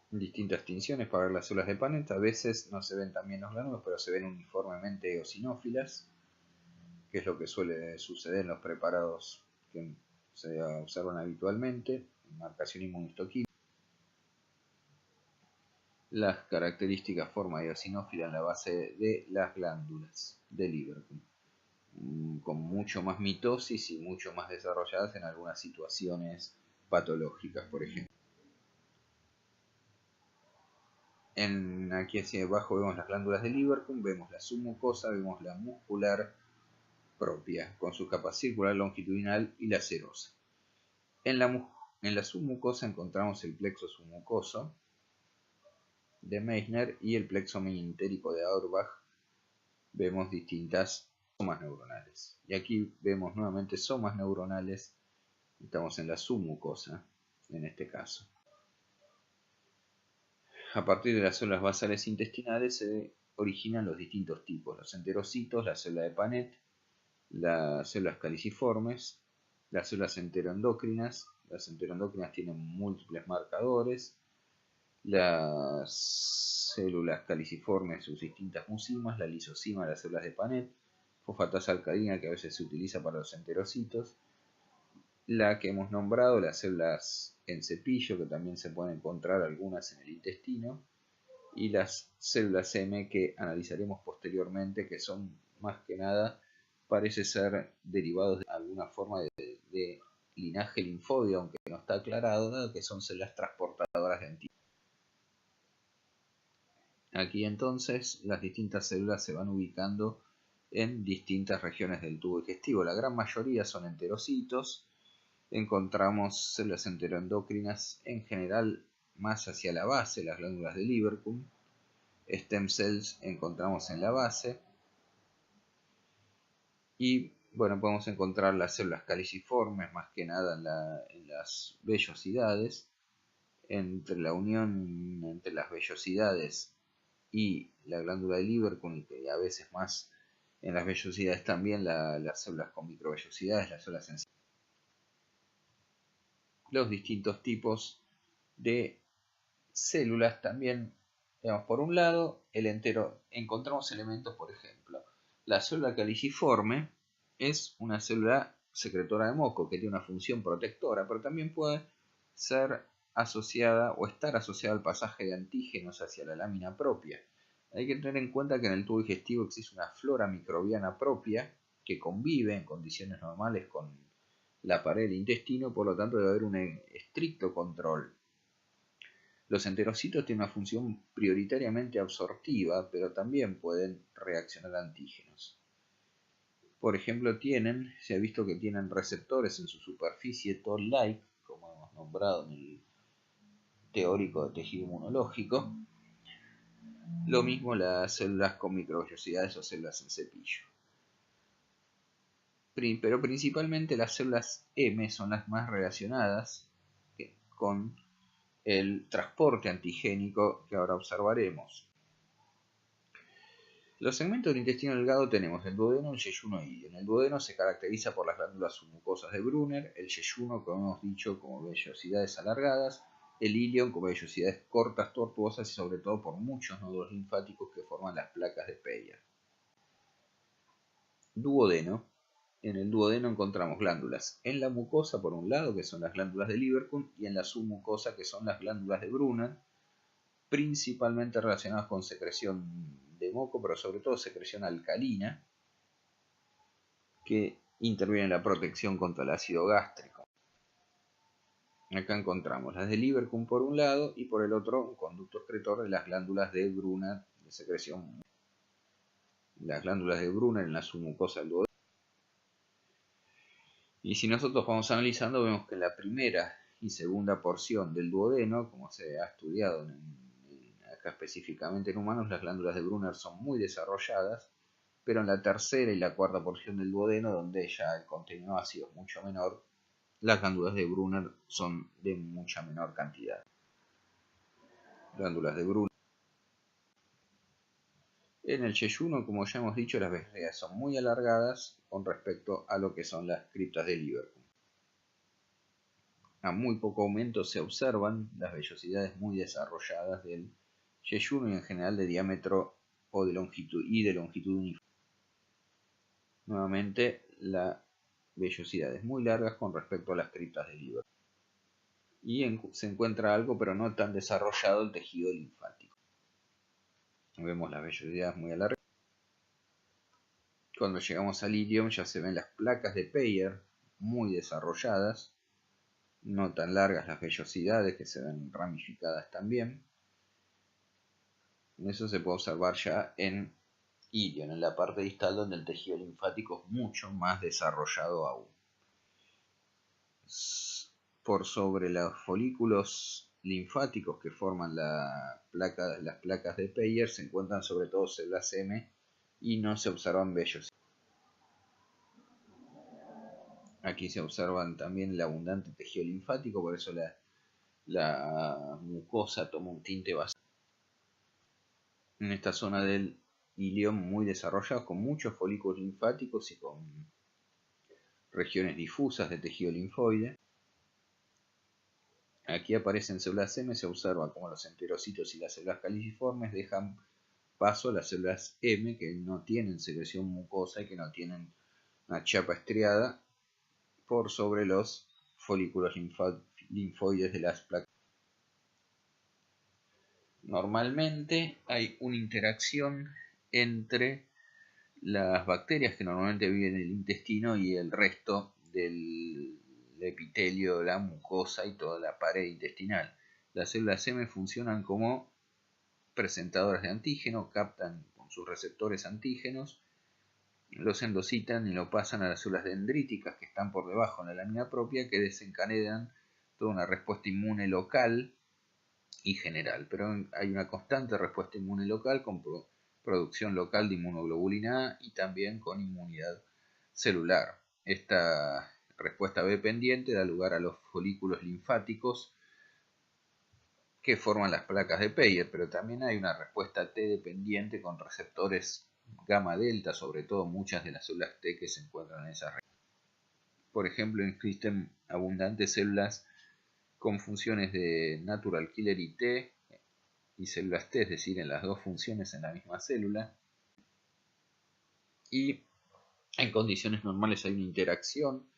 [SPEAKER 1] Distintas tinciones para ver las células de Paneth. A veces no se ven también los gránulos, pero se ven uniformemente eosinófilas, que es lo que suele suceder en los preparados que se observan habitualmente, marcación inmunohistoquímica. Las características forma eosinófila en la base de las glándulas de Lieberkühn, con mucho más mitosis y mucho más desarrolladas en algunas situaciones patológicas, por ejemplo. Aquí hacia abajo vemos las glándulas de Lieberkühn, vemos la submucosa, vemos la muscular propia, con su capa circular longitudinal y la serosa. En la submucosa encontramos el plexo submucoso de Meissner y el plexo meninterico de Auerbach. Vemos distintas somas neuronales. Y aquí vemos nuevamente somas neuronales. Estamos en la submucosa, en este caso. A partir de las células basales intestinales se originan los distintos tipos, los enterocitos, la célula de Paneth, las células caliciformes, las células enteroendocrinas. Las enteroendocrinas tienen múltiples marcadores, las células caliciformes, sus distintas mucimas, la lisosima, las células de Paneth, fosfatasa alcalina que a veces se utiliza para los enterocitos, la que hemos nombrado, las células en cepillo, que también se pueden encontrar algunas en el intestino, y las células M que analizaremos posteriormente, que son más que nada, parece ser derivados de alguna forma de linaje linfóide, aunque no está aclarado, dado que son células transportadoras de antígenos. Aquí entonces las distintas células se van ubicando en distintas regiones del tubo digestivo. La gran mayoría son enterocitos. Encontramos células enteroendocrinas en general más hacia la base, las glándulas de Lieberkühn. Stem cells encontramos en la base. Y bueno, podemos encontrar las células caliciformes más que nada en las vellosidades. entre la unión entre las vellosidades y la glándula de Lieberkühn, y a veces más en las vellosidades también las células con microvellosidades, las células sensibles. Los distintos tipos de células también, digamos, por un lado, el entero, encontramos elementos, por ejemplo, la célula caliciforme es una célula secretora de moco que tiene una función protectora, pero también puede ser asociada o estar asociada al pasaje de antígenos hacia la lámina propia. Hay que tener en cuenta que en el tubo digestivo existe una flora microbiana propia que convive en condiciones normales con la pared del intestino, por lo tanto debe haber un estricto control. Los enterocitos tienen una función prioritariamente absortiva, pero también pueden reaccionar a antígenos. Por ejemplo, se ha visto que tienen receptores en su superficie toll-like, como hemos nombrado en el teórico de tejido inmunológico. Lo mismo las células con microvellosidades o células en cepillo. Pero principalmente las células M son las más relacionadas con el transporte antigénico que ahora observaremos. Los segmentos del intestino delgado tenemos el duodeno, el yeyuno y ilio. En el duodeno se caracteriza por las glándulas submucosas de Brunner, el yeyuno, como hemos dicho, como vellosidades alargadas, el ilio como vellosidades cortas, tortuosas y sobre todo por muchos nódulos linfáticos que forman las placas de Peyer. Duodeno. En el duodeno encontramos glándulas en la mucosa, por un lado, que son las glándulas de Lieberkühn, y en la submucosa, que son las glándulas de Brunner, principalmente relacionadas con secreción de moco, pero sobre todo secreción alcalina, que interviene en la protección contra el ácido gástrico. Acá encontramos las de Lieberkühn por un lado y por el otro un conducto excretor de las glándulas de Brunner de secreción. Las glándulas de Brunner en la submucosa del duodeno. Y si nosotros vamos analizando, vemos que en la primera y segunda porción del duodeno, como se ha estudiado acá específicamente en humanos, las glándulas de Brunner son muy desarrolladas, pero en la tercera y la cuarta porción del duodeno, donde ya el contenido ácido es mucho menor, las glándulas de Brunner son de mucha menor cantidad. Glándulas de Brunner. En el yeyuno, como ya hemos dicho, las vellosidades son muy alargadas con respecto a lo que son las criptas de Lieberkühn. A muy poco aumento se observan las vellosidades muy desarrolladas del yeyuno y en general de diámetro o de longitud uniforme. Nuevamente, la vellosidades muy largas con respecto a las criptas de Lieberkühn. Y se encuentra algo, pero no tan desarrollado, el tejido linfático. Vemos las vellosidades muy alargadas. Cuando llegamos al ilio ya se ven las placas de Peyer muy desarrolladas, no tan largas las vellosidades, que se ven ramificadas también. Eso se puede observar ya en ilio, en la parte distal, donde el tejido linfático es mucho más desarrollado aún. Por sobre los folículos linfáticos que forman las placas de Peyer se encuentran sobre todo células M y no se observan vellosidades. Aquí se observan también el abundante tejido linfático, por eso la mucosa toma un tinte bastante. En esta zona del ilión muy desarrollado, con muchos folículos linfáticos y con regiones difusas de tejido linfoide. Aquí aparecen células M, se observa como los enterocitos y las células caliciformes dejan paso a las células M que no tienen secreción mucosa y que no tienen una chapa estriada por sobre los folículos linfoides de las placas. Normalmente hay una interacción entre las bacterias que normalmente viven en el intestino y el resto del epitelio, la mucosa y toda la pared intestinal. Las células M funcionan como presentadoras de antígeno, captan con sus receptores antígenos, los endocitan y lo pasan a las células dendríticas que están por debajo en la lámina propia, que desencadenan toda una respuesta inmune local y general. Pero hay una constante respuesta inmune local con producción local de inmunoglobulina A y también con inmunidad celular. Esta respuesta B pendiente da lugar a los folículos linfáticos que forman las placas de Peyer, pero también hay una respuesta T dependiente con receptores gamma delta, sobre todo muchas de las células T que se encuentran en esa región. Por ejemplo, existen abundantes células con funciones de natural killer y T y células T, es decir, en las dos funciones en la misma célula. Y en condiciones normales hay una interacción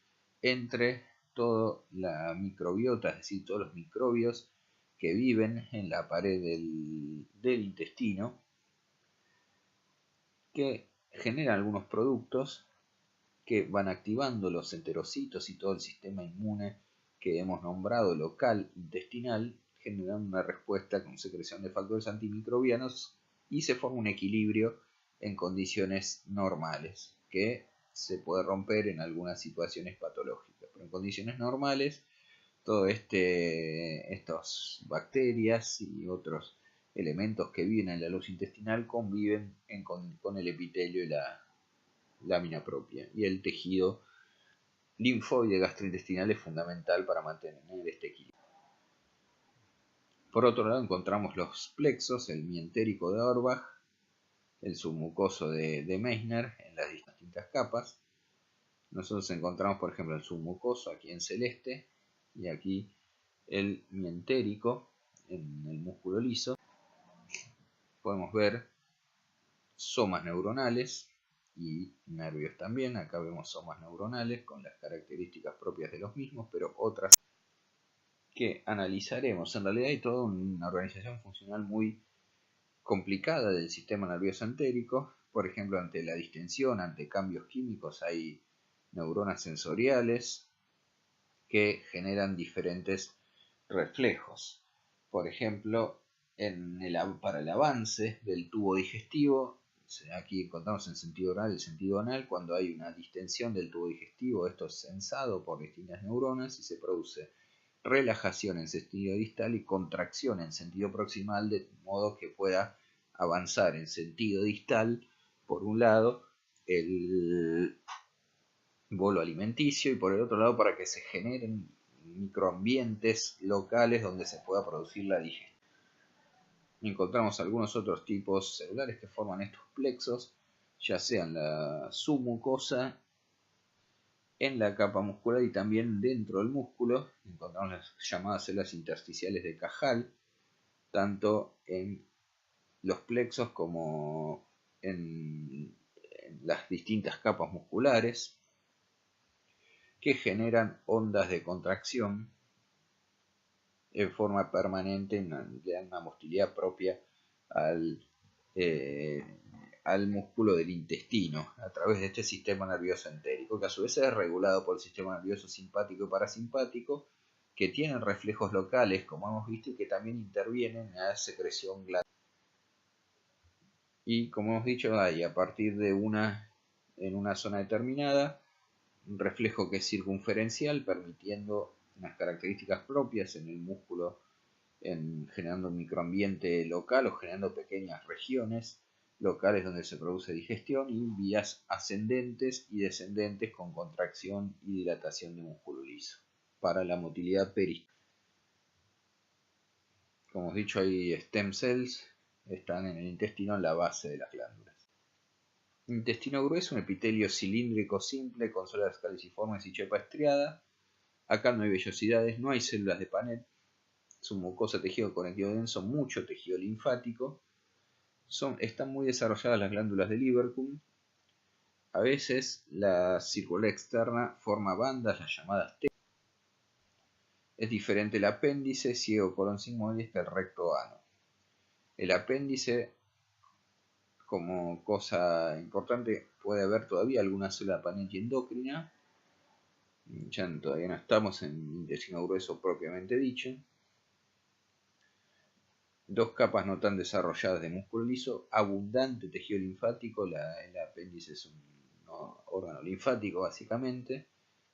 [SPEAKER 1] entre toda la microbiota, es decir, todos los microbios que viven en la pared del intestino, que generan algunos productos que van activando los enterocitos y todo el sistema inmune que hemos nombrado local intestinal, generan una respuesta con secreción de factores antimicrobianos y se forma un equilibrio en condiciones normales que se puede romper en algunas situaciones patológicas, pero en condiciones normales todo estas bacterias y otros elementos que viven en la luz intestinal conviven con el epitelio y la lámina propia, y el tejido linfoide gastrointestinal es fundamental para mantener este equilibrio. Por otro lado encontramos los plexos, el mientérico de Auerbach, el submucoso de Meissner en las distintas capas. Nosotros encontramos, por ejemplo, el submucoso aquí en celeste y aquí el mientérico en el músculo liso. Podemos ver somas neuronales y nervios también. Acá vemos somas neuronales con las características propias de los mismos, pero otras que analizaremos. En realidad hay toda una organización funcional muy complicada del sistema nervioso entérico. Por ejemplo, ante la distensión, ante cambios químicos, hay neuronas sensoriales que generan diferentes reflejos. Por ejemplo, para el avance del tubo digestivo, aquí encontramos en sentido oral el sentido anal. Cuando hay una distensión del tubo digestivo, esto es sensado por distintas neuronas y se produce relajación en sentido distal y contracción en sentido proximal, de modo que pueda avanzar en sentido distal, por un lado, el bolo alimenticio, y por el otro lado para que se generen microambientes locales donde se pueda producir la digestión. Encontramos algunos otros tipos celulares que forman estos plexos, ya sean la submucosa, en la capa muscular y también dentro del músculo. Encontramos las llamadas células intersticiales de Cajal, tanto en los plexos como en las distintas capas musculares, que generan ondas de contracción en forma permanente, le dan una motilidad propia al músculo del intestino a través de este sistema nervioso entérico, que a su vez es regulado por el sistema nervioso simpático y parasimpático, que tienen reflejos locales, como hemos visto, y que también intervienen en la secreción glandular. Y como hemos dicho, hay a partir de en una zona determinada un reflejo que es circunferencial, permitiendo unas características propias en el músculo, generando un microambiente local o generando pequeñas regiones locales donde se produce digestión, y vías ascendentes y descendentes con contracción y dilatación de músculo liso para la motilidad peristáltica. Como hemos dicho, hay stem cells, están en el intestino, en la base de las glándulas. Intestino grueso, un epitelio cilíndrico simple con células caliciformes y chepa estriada. Acá no hay vellosidades, no hay células de Paneth, submucosa, tejido conectivo denso, mucho tejido linfático. Están muy desarrolladas las glándulas de Lieberkühn. A veces la circular externa forma bandas, las llamadas T. Es diferente el apéndice, ciego, colon sigmoides, que el recto ano. El apéndice, como cosa importante, puede haber todavía alguna célula Paneth endocrina. Ya todavía no estamos en intestino grueso propiamente dicho. Dos capas no tan desarrolladas de músculo liso, abundante tejido linfático. El apéndice es un órgano linfático básicamente,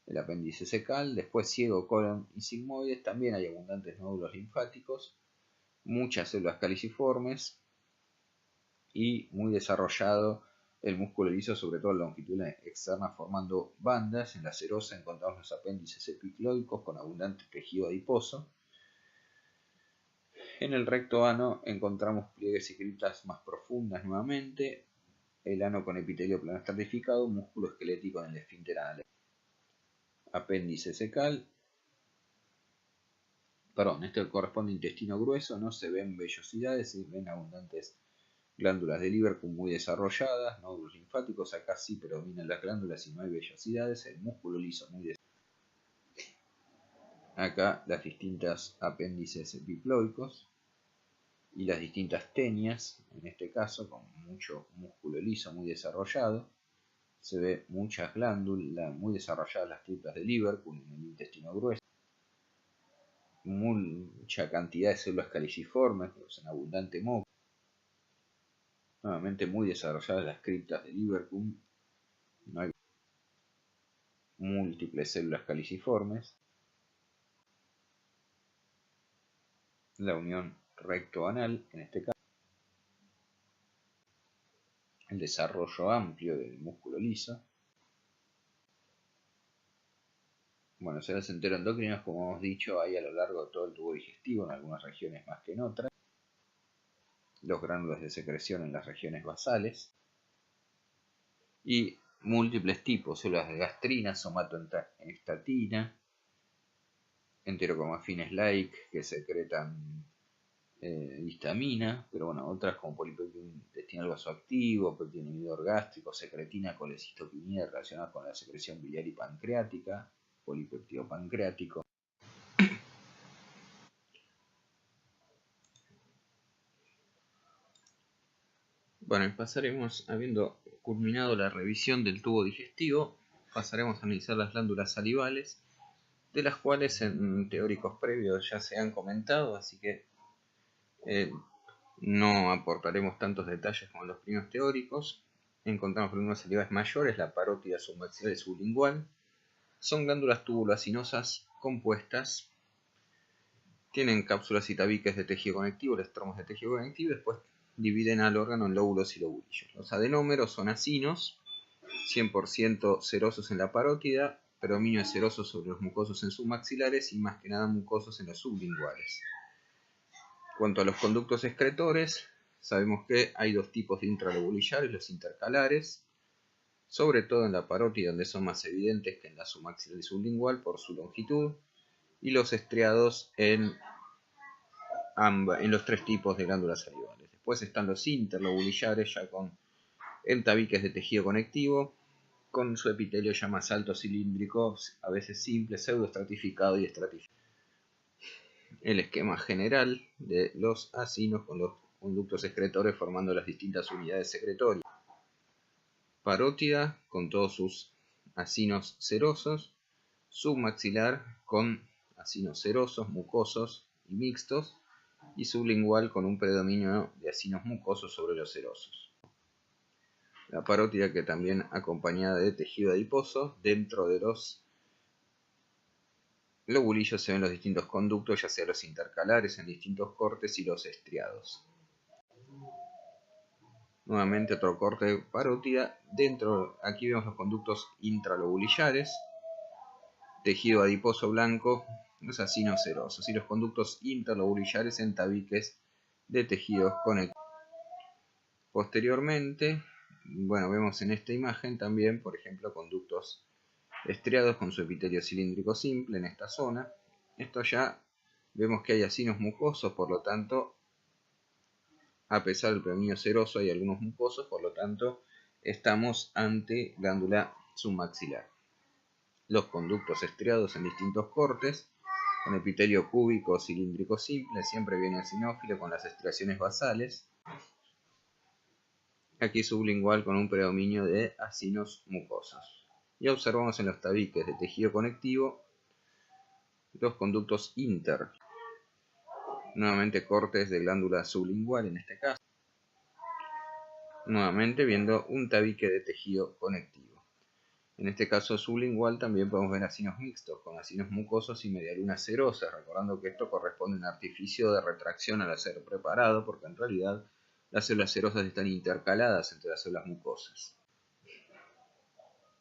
[SPEAKER 1] el apéndice secal. Después ciego, colon y sigmoides, también hay abundantes nódulos linfáticos, muchas células caliciformes y muy desarrollado el músculo liso, sobre todo la longitud externa, formando bandas. En la serosa encontramos los apéndices epicloicos con abundante tejido adiposo. En el recto ano encontramos pliegues y criptas más profundas nuevamente, el ano con epitelio plano estratificado, músculo esquelético en el esfínter anal. Apéndice secal. Esto corresponde a intestino grueso, no se ven vellosidades, se ven abundantes glándulas de Lieberkühn muy desarrolladas, nódulos linfáticos, acá sí predominan las glándulas y no hay vellosidades, el músculo liso muy desarrollado. Acá las distintas apéndices epiploicos y las distintas tenias, en este caso con mucho músculo liso muy desarrollado. Se ve muchas glándulas muy desarrolladas, las triplas de Lieberkühn en el intestino grueso. Mucha cantidad de células caliciformes, en abundante moco. Nuevamente muy desarrolladas las criptas de Lieberkühn. No hay múltiples células caliciformes. La unión recto-anal, en este caso. El desarrollo amplio del músculo liso. Bueno, células enteroendocrinas, como hemos dicho, hay a lo largo de todo el tubo digestivo, en algunas regiones más que en otras. Los gránulos de secreción en las regiones basales. Y múltiples tipos, células de gastrina, somatoestatina, enterocromafines-like, que secretan histamina, pero bueno, otras como polipéptido intestinal vasoactivo, péptido inhibidor gástrico, secretina, colecistopinía relacionadas con la secreción biliar y pancreática, polipéptido pancreático. Bueno, pasaremos, habiendo culminado la revisión del tubo digestivo, pasaremos a analizar las glándulas salivales, de las cuales en teóricos previos ya se han comentado, así que no aportaremos tantos detalles como en los primeros teóricos. Encontramos glándulas salivales mayores, la parótida submaxilar y sublingual. Son glándulas tubuloacinosas compuestas. Tienen cápsulas y tabiques de tejido conectivo, estromos de tejido conectivo, y después dividen al órgano en lóbulos y lobulillos. Los adenómeros son acinos, 100% serosos en la parótida, predominio de serosos sobre los mucosos en submaxilares y más que nada mucosos en los sublinguales. Cuanto a los conductos excretores, sabemos que hay dos tipos de intralobulillares, los intercalares, sobre todo en la parótida donde son más evidentes que en la submaxilar y sublingual por su longitud, y los estriados en los tres tipos de glándulas salivales. Después están los interlobulillares ya con entabiques de tejido conectivo, con su epitelio ya más alto cilíndrico, a veces simple, pseudoestratificado y estratificado. El esquema general de los acinos con los conductos excretores formando las distintas unidades secretorias. Parótida con todos sus acinos serosos, submaxilar con acinos serosos, mucosos y mixtos, y sublingual con un predominio de acinos mucosos sobre los serosos. La parótida que también acompañada de tejido adiposo. Dentro de los lobulillos se ven los distintos conductos, ya sea los intercalares en distintos cortes y los estriados. Nuevamente otro corte de parótida. Aquí vemos los conductos intralobulillares, tejido adiposo blanco, los acinos serosos, y los conductos interlobulillares en tabiques de tejidos conectivos. Posteriormente, vemos en esta imagen también, por ejemplo, conductos estriados con su epitelio cilíndrico simple en esta zona. Esto ya vemos que hay acinos mucosos, por lo tanto, a pesar del predominio seroso, hay algunos mucosos, por lo tanto, estamos ante glándula submaxilar. Los conductos estriados en distintos cortes, con epitelio cúbico cilíndrico simple, siempre bien eosinófilo con las estriaciones basales. Aquí sublingual con un predominio de acinos mucosos. Y observamos en los tabiques de tejido conectivo los conductos inter. Nuevamente cortes de glándula sublingual en este caso. Nuevamente viendo un tabique de tejido conectivo. En este caso sublingual también podemos ver acinos mixtos con acinos mucosos y medialunas serosas, recordando que esto corresponde a un artificio de retracción al ser preparado, porque en realidad las células serosas están intercaladas entre las células mucosas.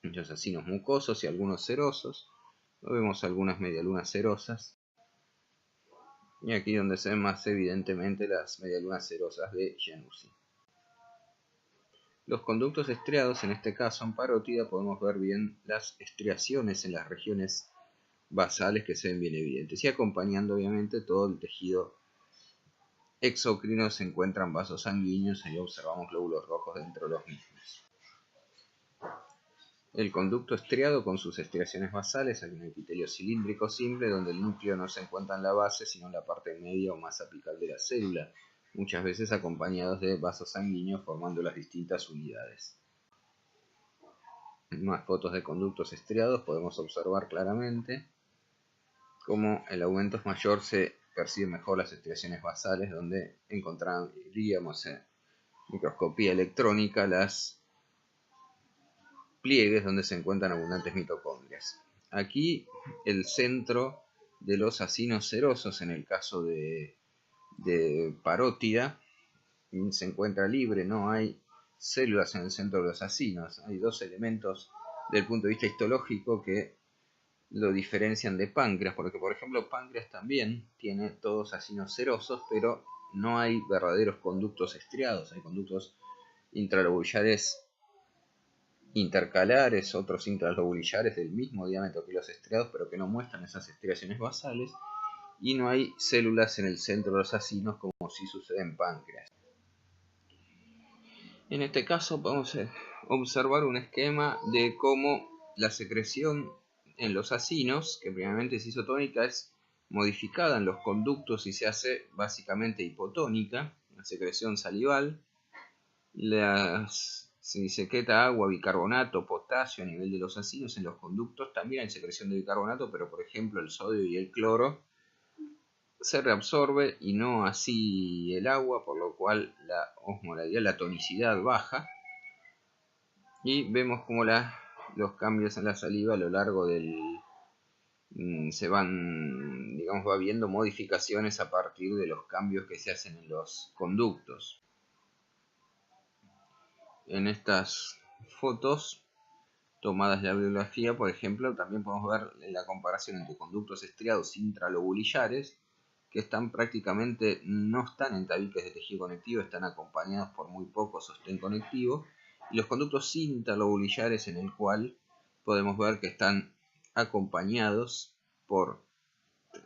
[SPEAKER 1] Los acinos mucosos y algunos serosos. Vemos algunas medialunas serosas. Y aquí donde se ven más evidentemente las medialunas cerosas de Januzzi. Los conductos estriados, en este caso en parótida, podemos ver bien las estriaciones en las regiones basales que se ven bien evidentes. Y acompañando obviamente todo el tejido exocrino se encuentran vasos sanguíneos y observamos glóbulos rojos dentro de los mismos. El conducto estriado con sus estriaciones basales, hay un epitelio cilíndrico simple donde el núcleo no se encuentra en la base sino en la parte media o más apical de la célula, muchas veces acompañados de vasos sanguíneos formando las distintas unidades. En más fotos de conductos estriados podemos observar claramente cómo el aumento es mayor, se perciben mejor las estriaciones basales donde encontraríamos en microscopía electrónica las pliegues donde se encuentran abundantes mitocondrias. Aquí el centro de los acinos serosos, en el caso de parótida, se encuentra libre, no hay células en el centro de los acinos. Hay dos elementos del punto de vista histológico que lo diferencian de páncreas, porque por ejemplo páncreas también tiene todos acinos serosos, pero no hay verdaderos conductos estriados, hay conductos intralobulares intercalares, otros intralobulillares del mismo diámetro que los estriados, pero que no muestran esas estriaciones basales, y no hay células en el centro de los acinos como sí sucede en páncreas. En este caso podemos observar un esquema de cómo la secreción en los acinos, que primeramente es isotónica, es modificada en los conductos y se hace básicamente hipotónica, la secreción salival. Se secreta agua, bicarbonato, potasio a nivel de los acinos. En los conductos también hay secreción de bicarbonato, pero por ejemplo el sodio y el cloro se reabsorbe y no así el agua, por lo cual la osmolaridad, la tonicidad baja. Y vemos como los cambios en la saliva a lo largo del... se van, digamos, va viendo modificaciones a partir de los cambios que se hacen en los conductos. En estas fotos tomadas de la bibliografía, por ejemplo, también podemos ver la comparación entre conductos estriados intralobulillares, que no están en tabiques de tejido conectivo, están acompañados por muy poco sostén conectivo, y los conductos intralobulillares, en el cual podemos ver que están acompañados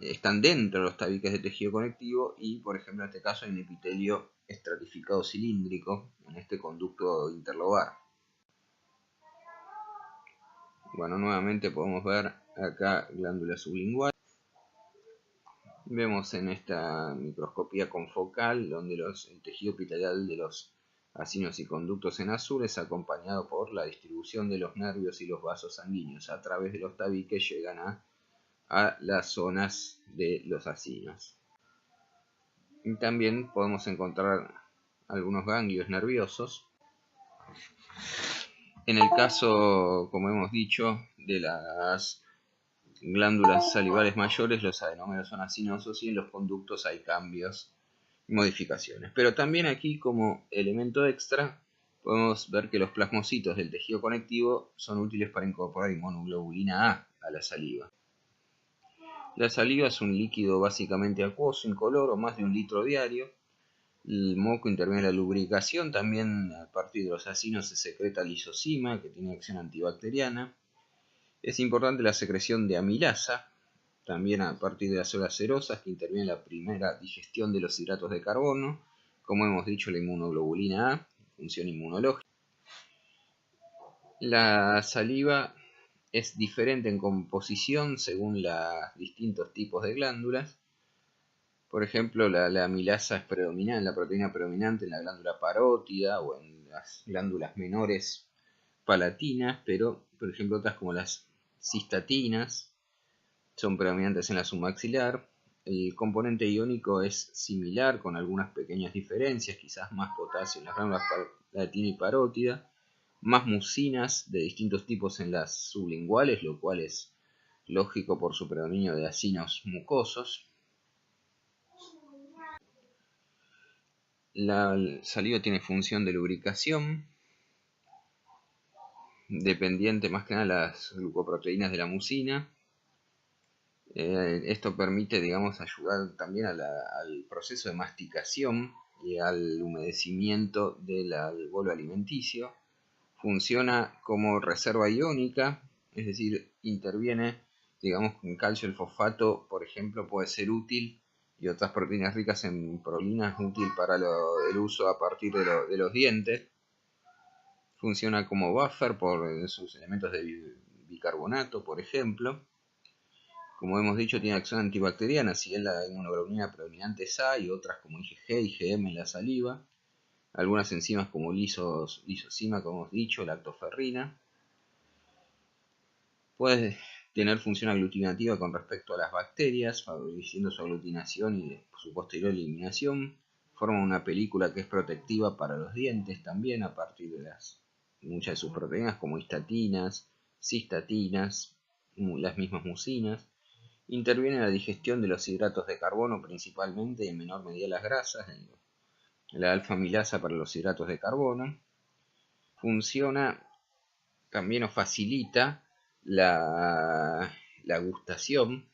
[SPEAKER 1] están dentro de los tabiques de tejido conectivo y, por ejemplo, en este caso hay un epitelio estratificado cilíndrico en este conducto interlobar. Bueno, nuevamente podemos ver acá glándula sublingual. Vemos en esta microscopía confocal donde el tejido epitelial de los acinos y conductos en azul es acompañado por la distribución de los nervios y los vasos sanguíneos. A través de los tabiques llegan a las zonas de los acinos. Y también podemos encontrar algunos ganglios nerviosos. En el caso, como hemos dicho, de las glándulas salivales mayores, los adenómeros son acinosos y en los conductos hay cambios y modificaciones. Pero también aquí, como elemento extra, podemos ver que los plasmocitos del tejido conectivo son útiles para incorporar inmunoglobulina A la saliva. La saliva es un líquido básicamente acuoso, incoloro, más de 1 litro diario. El moco interviene en la lubricación, también a partir de los acinos se secreta lisozima, que tiene acción antibacteriana. Es importante la secreción de amilasa, también a partir de las células serosas, que interviene en la primera digestión de los hidratos de carbono. Como hemos dicho, la inmunoglobulina A, función inmunológica. La saliva es diferente en composición según los distintos tipos de glándulas. Por ejemplo, la amilasa es predominante, la proteína predominante en la glándula parótida o en las glándulas menores palatinas, pero por ejemplo otras como las cistatinas son predominantes en la submaxilar. El componente iónico es similar con algunas pequeñas diferencias, quizás más potasio en las glándulas palatina y parótida, más mucinas de distintos tipos en las sublinguales, lo cual es lógico por su predominio de acinos mucosos. La saliva tiene función de lubricación, dependiente más que nada de las glucoproteínas de la mucina. Esto permite, digamos, ayudar también al proceso de masticación y al humedecimiento del bolo alimenticio. Funciona como reserva iónica, es decir, interviene, digamos, con calcio. El fosfato, por ejemplo, puede ser útil, y otras proteínas ricas en prolinas útil para el uso a partir de los dientes. Funciona como buffer por sus elementos de bicarbonato, por ejemplo. Como hemos dicho, tiene acción antibacteriana, si es la inmunoglobulina predominante es A, y otras como IgG y IgM en la saliva. Algunas enzimas como lisozima, como hemos dicho, lactoferrina. Puede tener función aglutinativa con respecto a las bacterias, favoreciendo su aglutinación y su posterior eliminación. Forma una película que es protectiva para los dientes también, a partir de muchas de sus proteínas como histatinas, cistatinas, las mismas mucinas. Interviene en la digestión de los hidratos de carbono principalmente, y en menor medida las grasas, la alfa-amilasa para los hidratos de carbono. Funciona también, o facilita la gustación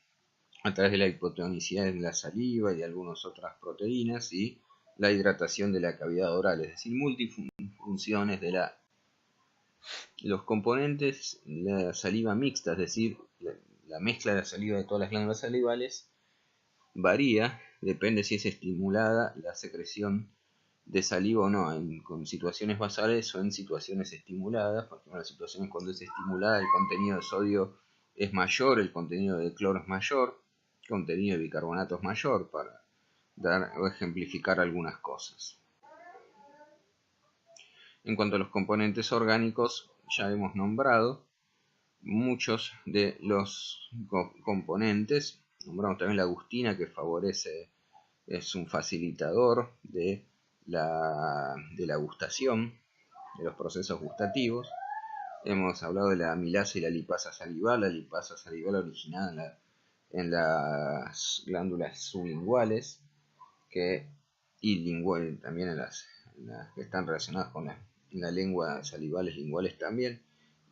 [SPEAKER 1] a través de la hipotonicidad de la saliva y de algunas otras proteínas, y la hidratación de la cavidad oral, es decir, multifunciones de los componentes. La saliva mixta, es decir, la mezcla de la saliva de todas las glándulas salivales, varía, depende si es estimulada la secreción de saliva o no, con situaciones basales o en situaciones estimuladas. Por ejemplo, en las situaciones cuando es estimulada, el contenido de sodio es mayor, el contenido de cloro es mayor, el contenido de bicarbonato es mayor, para dar o ejemplificar algunas cosas. En cuanto a los componentes orgánicos, ya hemos nombrado muchos de los componentes. Nombramos también la agustina, que es un facilitador de la gustación, de los procesos gustativos. Hemos hablado de la amilasa y la lipasa salival originada en las glándulas sublinguales, y también en las que están relacionadas con la lengua, salivales, linguales también,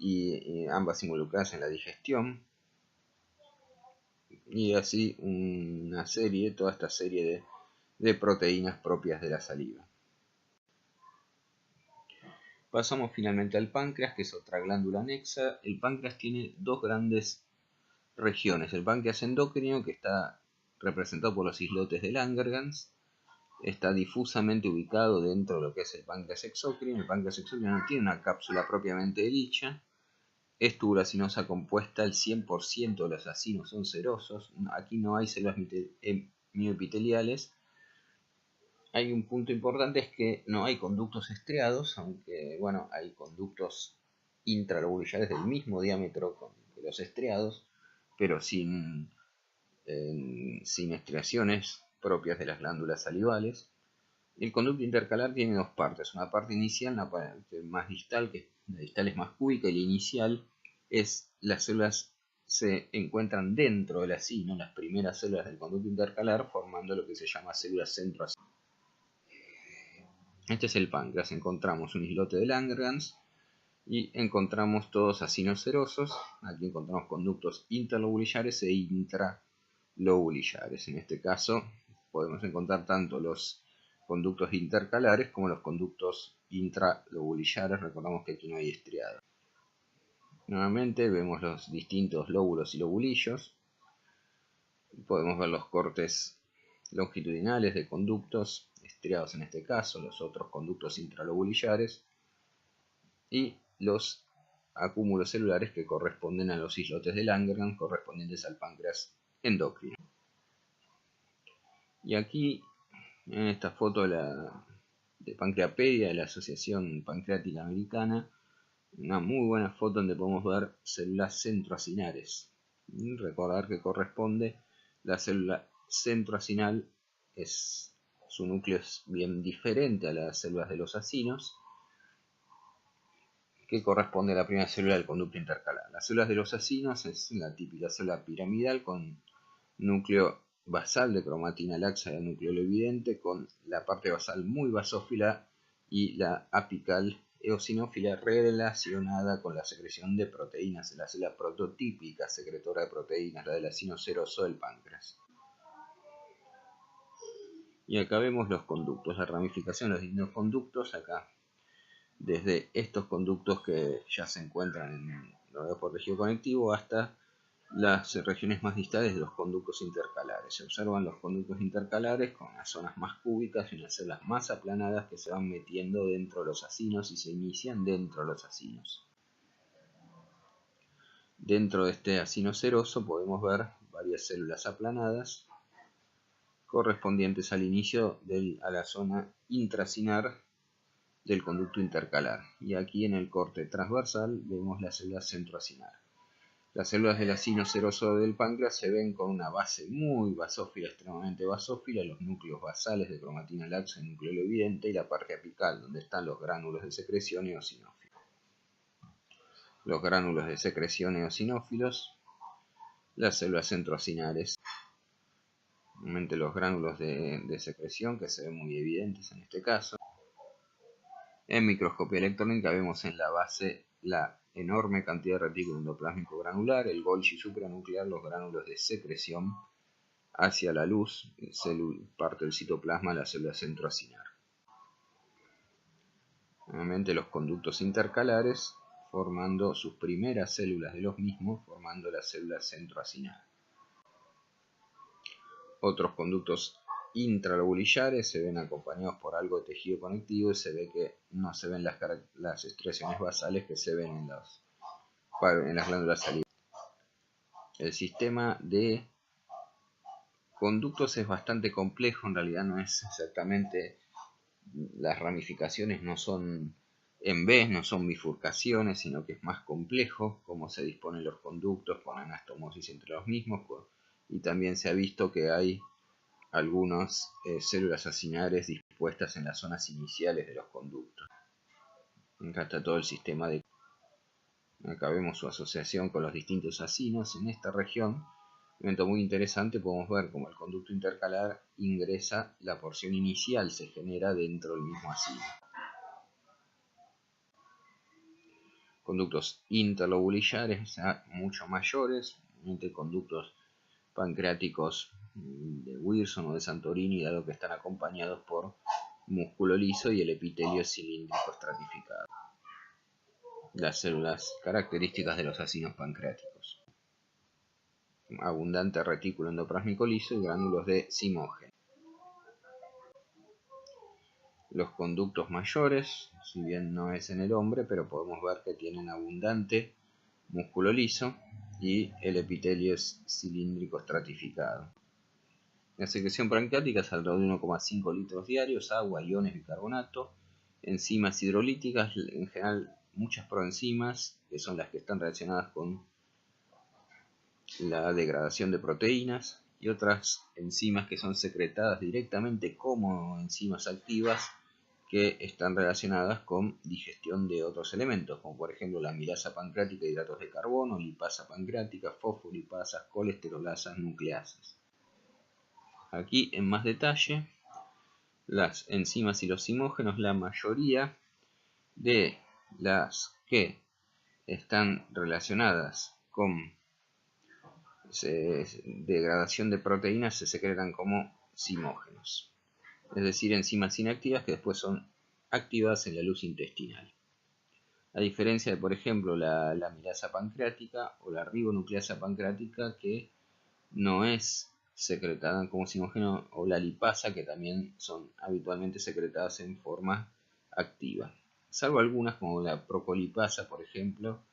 [SPEAKER 1] y ambas involucradas en la digestión. Y así toda esta serie de proteínas propias de la saliva. Pasamos finalmente al páncreas, que es otra glándula anexa. El páncreas tiene dos grandes regiones. El páncreas endocrino, que está representado por los islotes de Langerhans, está difusamente ubicado dentro de lo que es el páncreas exócrino. El páncreas exócrino no tiene una cápsula propiamente dicha. Es tuberculinosa compuesta, el 100% de los acinos son serosos. Aquí no hay células mioepiteliales. Hay un punto importante, es que no hay conductos estriados, aunque bueno, hay conductos intralobulares del mismo diámetro que los estriados, pero sin estriaciones propias de las glándulas salivales. El conducto intercalar tiene dos partes: una parte inicial, una parte más distal, que la distal es más cúbica, y la inicial las células se encuentran dentro del acino, las primeras células del conducto intercalar, formando lo que se llama células centroacinales. Este es el páncreas. Encontramos un islote de Langerhans y encontramos todos acinos serosos. Aquí encontramos conductos interlobulares e intralobulares. En este caso podemos encontrar tanto los conductos intercalares como los conductos intralobulares. Recordamos que aquí no hay estriado. Nuevamente vemos los distintos lóbulos y lobulillos. Podemos ver los cortes longitudinales de conductos estriados, en este caso, los otros conductos intralobulares, y los acúmulos celulares que corresponden a los islotes de Langerhans, correspondientes al páncreas endocrino. Y aquí, en esta foto de Pancreapedia, de la Asociación Pancreática Americana, una muy buena foto donde podemos ver células centroacinares. Recordar que corresponde la célula centroacinal, su núcleo es bien diferente a las células de los acinos, que corresponde a la primera célula del conducto intercalar. Las células de los acinos es la típica célula piramidal con núcleo basal de cromatina laxa de núcleo evidente, con la parte basal muy basófila y la apical eosinófila relacionada con la secreción de proteínas, la célula prototípica secretora de proteínas, la del acino seroso del páncreas. Y acá vemos los conductos, la ramificación de los distintos conductos acá. Desde estos conductos que ya se encuentran rodeados por tejido conectivo hasta las regiones más distales de los conductos intercalares. Se observan los conductos intercalares con las zonas más cúbicas y unas células más aplanadas que se van metiendo dentro de los acinos y se inician dentro de los acinos. Dentro de este acino seroso podemos ver varias células aplanadas correspondientes al inicio a la zona intracinar del conducto intercalar. Y aquí en el corte transversal vemos la célula centroacinar. Las células del acino seroso del páncreas se ven con una base muy basófila, extremadamente basófila, los núcleos basales de cromatina laxa y núcleo evidente, y la parte apical, donde están los gránulos de secreción eosinófilos. Los gránulos de secreción eosinófilos, las células centroacinares, normalmente los gránulos de secreción que se ven muy evidentes en este caso. En microscopía electrónica vemos en la base la enorme cantidad de retículo endoplásmico granular, el Golgi supranuclear, los gránulos de secreción hacia la luz, parte del citoplasma, la célula centroacinar. Nuevamente los conductos intercalares formando sus primeras células de los mismos, formando la célula centroacinar. Otros conductos intralobulillares se ven acompañados por algo de tejido conectivo y se ve que no se ven las estriaciones basales que se ven en las glándulas salivares. El sistema de conductos es bastante complejo, en realidad no es exactamente, las ramificaciones no son en V, no son bifurcaciones, sino que es más complejo cómo se disponen los conductos con anastomosis entre los mismos, y también se ha visto que hay algunas células acinares dispuestas en las zonas iniciales de los conductos. Acá está todo el sistema de... Acá vemos su asociación con los distintos acinos en esta región. Un evento muy interesante, podemos ver cómo el conducto intercalar ingresa, la porción inicial se genera dentro del mismo acino. Conductos interlobulillares mucho mayores, conductos pancreáticos de Wilson o de Santorini, dado que están acompañados por músculo liso y el epitelio cilíndrico estratificado. Las células características de los acinos pancreáticos. Abundante retículo endoplásmico liso y gránulos de simógeno. Los conductos mayores, si bien no es en el hombre, pero podemos ver que tienen abundante músculo liso y el epitelio es cilíndrico estratificado. La secreción pancreática es alrededor de 1,5 litros diarios, agua, iones, bicarbonato, enzimas hidrolíticas, en general muchas proenzimas, que son las que están relacionadas con la degradación de proteínas, y otras enzimas que son secretadas directamente como enzimas activas que están relacionadas con digestión de otros elementos, como por ejemplo la amilasa pancreática, hidratos de carbono, lipasa pancreática, fosfolipasas, colesterolasas, nucleasas. Aquí en más detalle, las enzimas y los simógenos, la mayoría de las que están relacionadas con degradación de proteínas se secretan como simógenos, es decir, enzimas inactivas que después son activadas en la luz intestinal. A diferencia de, por ejemplo, la amilasa pancreática o la ribonucleasa pancreática, que no es secretada como simógeno, o la lipasa, que también son habitualmente secretadas en forma activa, salvo algunas como la procolipasa, por ejemplo,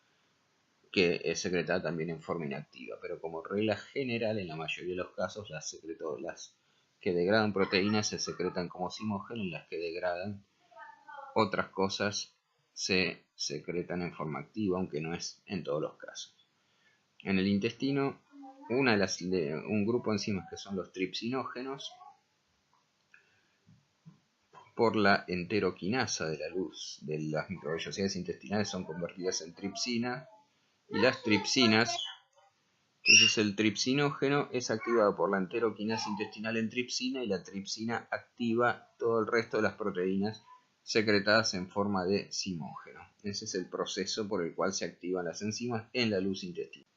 [SPEAKER 1] que es secretada también en forma inactiva, pero como regla general en la mayoría de los casos las que degradan proteínas se secretan como simógeno, y las que degradan otras cosas se secretan en forma activa, aunque no es en todos los casos. En el intestino, un grupo de enzimas que son los tripsinógenos, por la enteroquinasa de la luz de las microvellosidades intestinales, son convertidas en tripsina, y las tripsinas, entonces el tripsinógeno es activado por la enteroquinasa intestinal en tripsina, y la tripsina activa todo el resto de las proteínas secretadas en forma de simógeno. Ese es el proceso por el cual se activan las enzimas en la luz intestinal.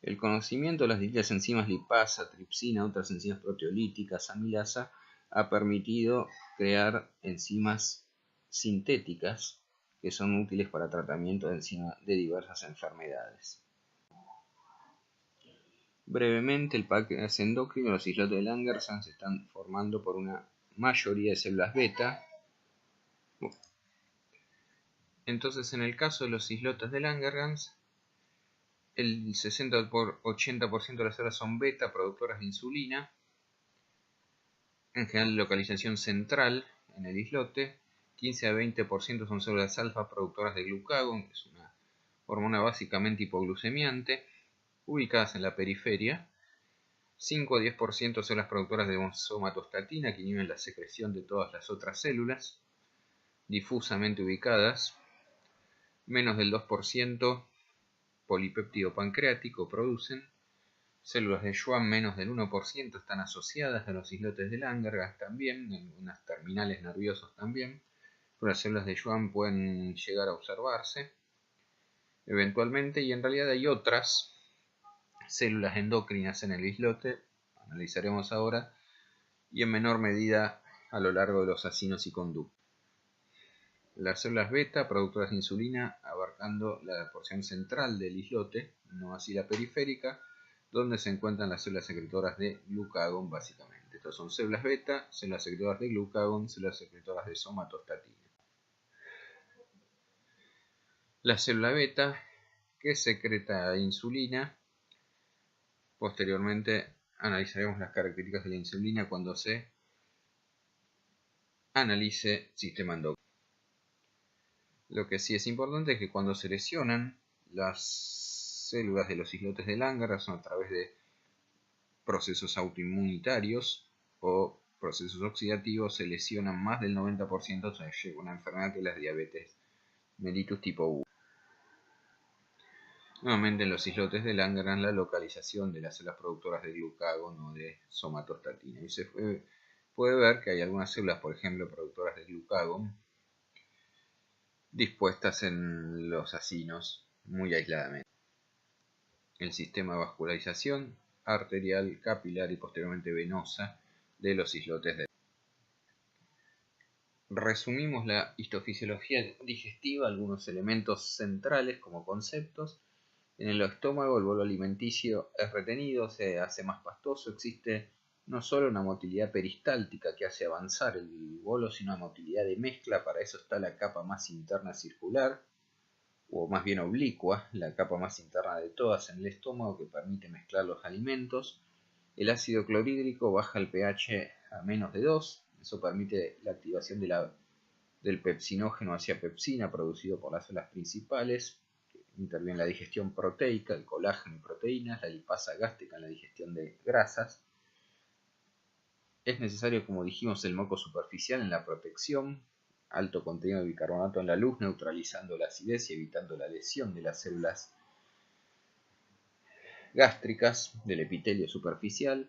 [SPEAKER 1] El conocimiento de las distintas enzimas lipasa, tripsina, otras enzimas proteolíticas, amilasa, ha permitido crear enzimas sintéticas que son útiles para tratamiento de diversas enfermedades. Brevemente, el páncreas endocrino, los islotes de Langerhans, se están formando por una mayoría de células beta. Entonces, en el caso de los islotes de Langerhans, el 60 por 80% de las células son beta, productoras de insulina, en general de localización central en el islote. 15 a 20% son células alfa, productoras de glucagón, que es una hormona básicamente hipoglucemiante, ubicadas en la periferia. 5 a 10% células productoras de somatostatina, que inhiben la secreción de todas las otras células, difusamente ubicadas. Menos del 2% polipéptido pancreático producen. Células de Schwann, menos del 1%, están asociadas a los islotes de Langerhans también, en unas terminales nerviosos también. Pero las células de Schwann pueden llegar a observarse eventualmente, y en realidad hay otras células endocrinas en el islote, analizaremos ahora, y en menor medida a lo largo de los acinos y conductos. Las células beta, productoras de insulina, abarcando la porción central del islote, no así la periférica, donde se encuentran las células secretoras de glucagón básicamente. Estas son células beta, células secretoras de glucagón, células secretoras de somatostatina. La célula beta, que secreta insulina. Posteriormente analizaremos las características de la insulina cuando se analice sistema endocrino. Lo que sí es importante es que cuando se lesionan las células de los islotes de Langerhans a través de procesos autoinmunitarios o procesos oxidativos, se lesionan más del 90%, se llega a una enfermedad que es la diabetes mellitus tipo 1. Nuevamente en los islotes de Langerhans, la localización de las células productoras de glucagón o de somatostatina. Y se puede ver que hay algunas células, por ejemplo, productoras de glucagón, dispuestas en los acinos muy aisladamente. El sistema de vascularización arterial, capilar y posteriormente venosa de los islotes de. Resumimos la histofisiología digestiva, algunos elementos centrales como conceptos. En el estómago el bolo alimenticio es retenido, se hace más pastoso, existe no solo una motilidad peristáltica que hace avanzar el bolo, sino una motilidad de mezcla. Para eso está la capa más interna circular, o más bien oblicua, la capa más interna de todas en el estómago, que permite mezclar los alimentos. El ácido clorhídrico baja el pH a menos de 2, eso permite la activación del pepsinógeno hacia pepsina producido por las células principales, que interviene en la digestión proteica, el colágeno y proteínas, la lipasa gástrica en la digestión de grasas. Es necesario, como dijimos, el moco superficial en la protección, alto contenido de bicarbonato en la luz, neutralizando la acidez y evitando la lesión de las células gástricas del epitelio superficial.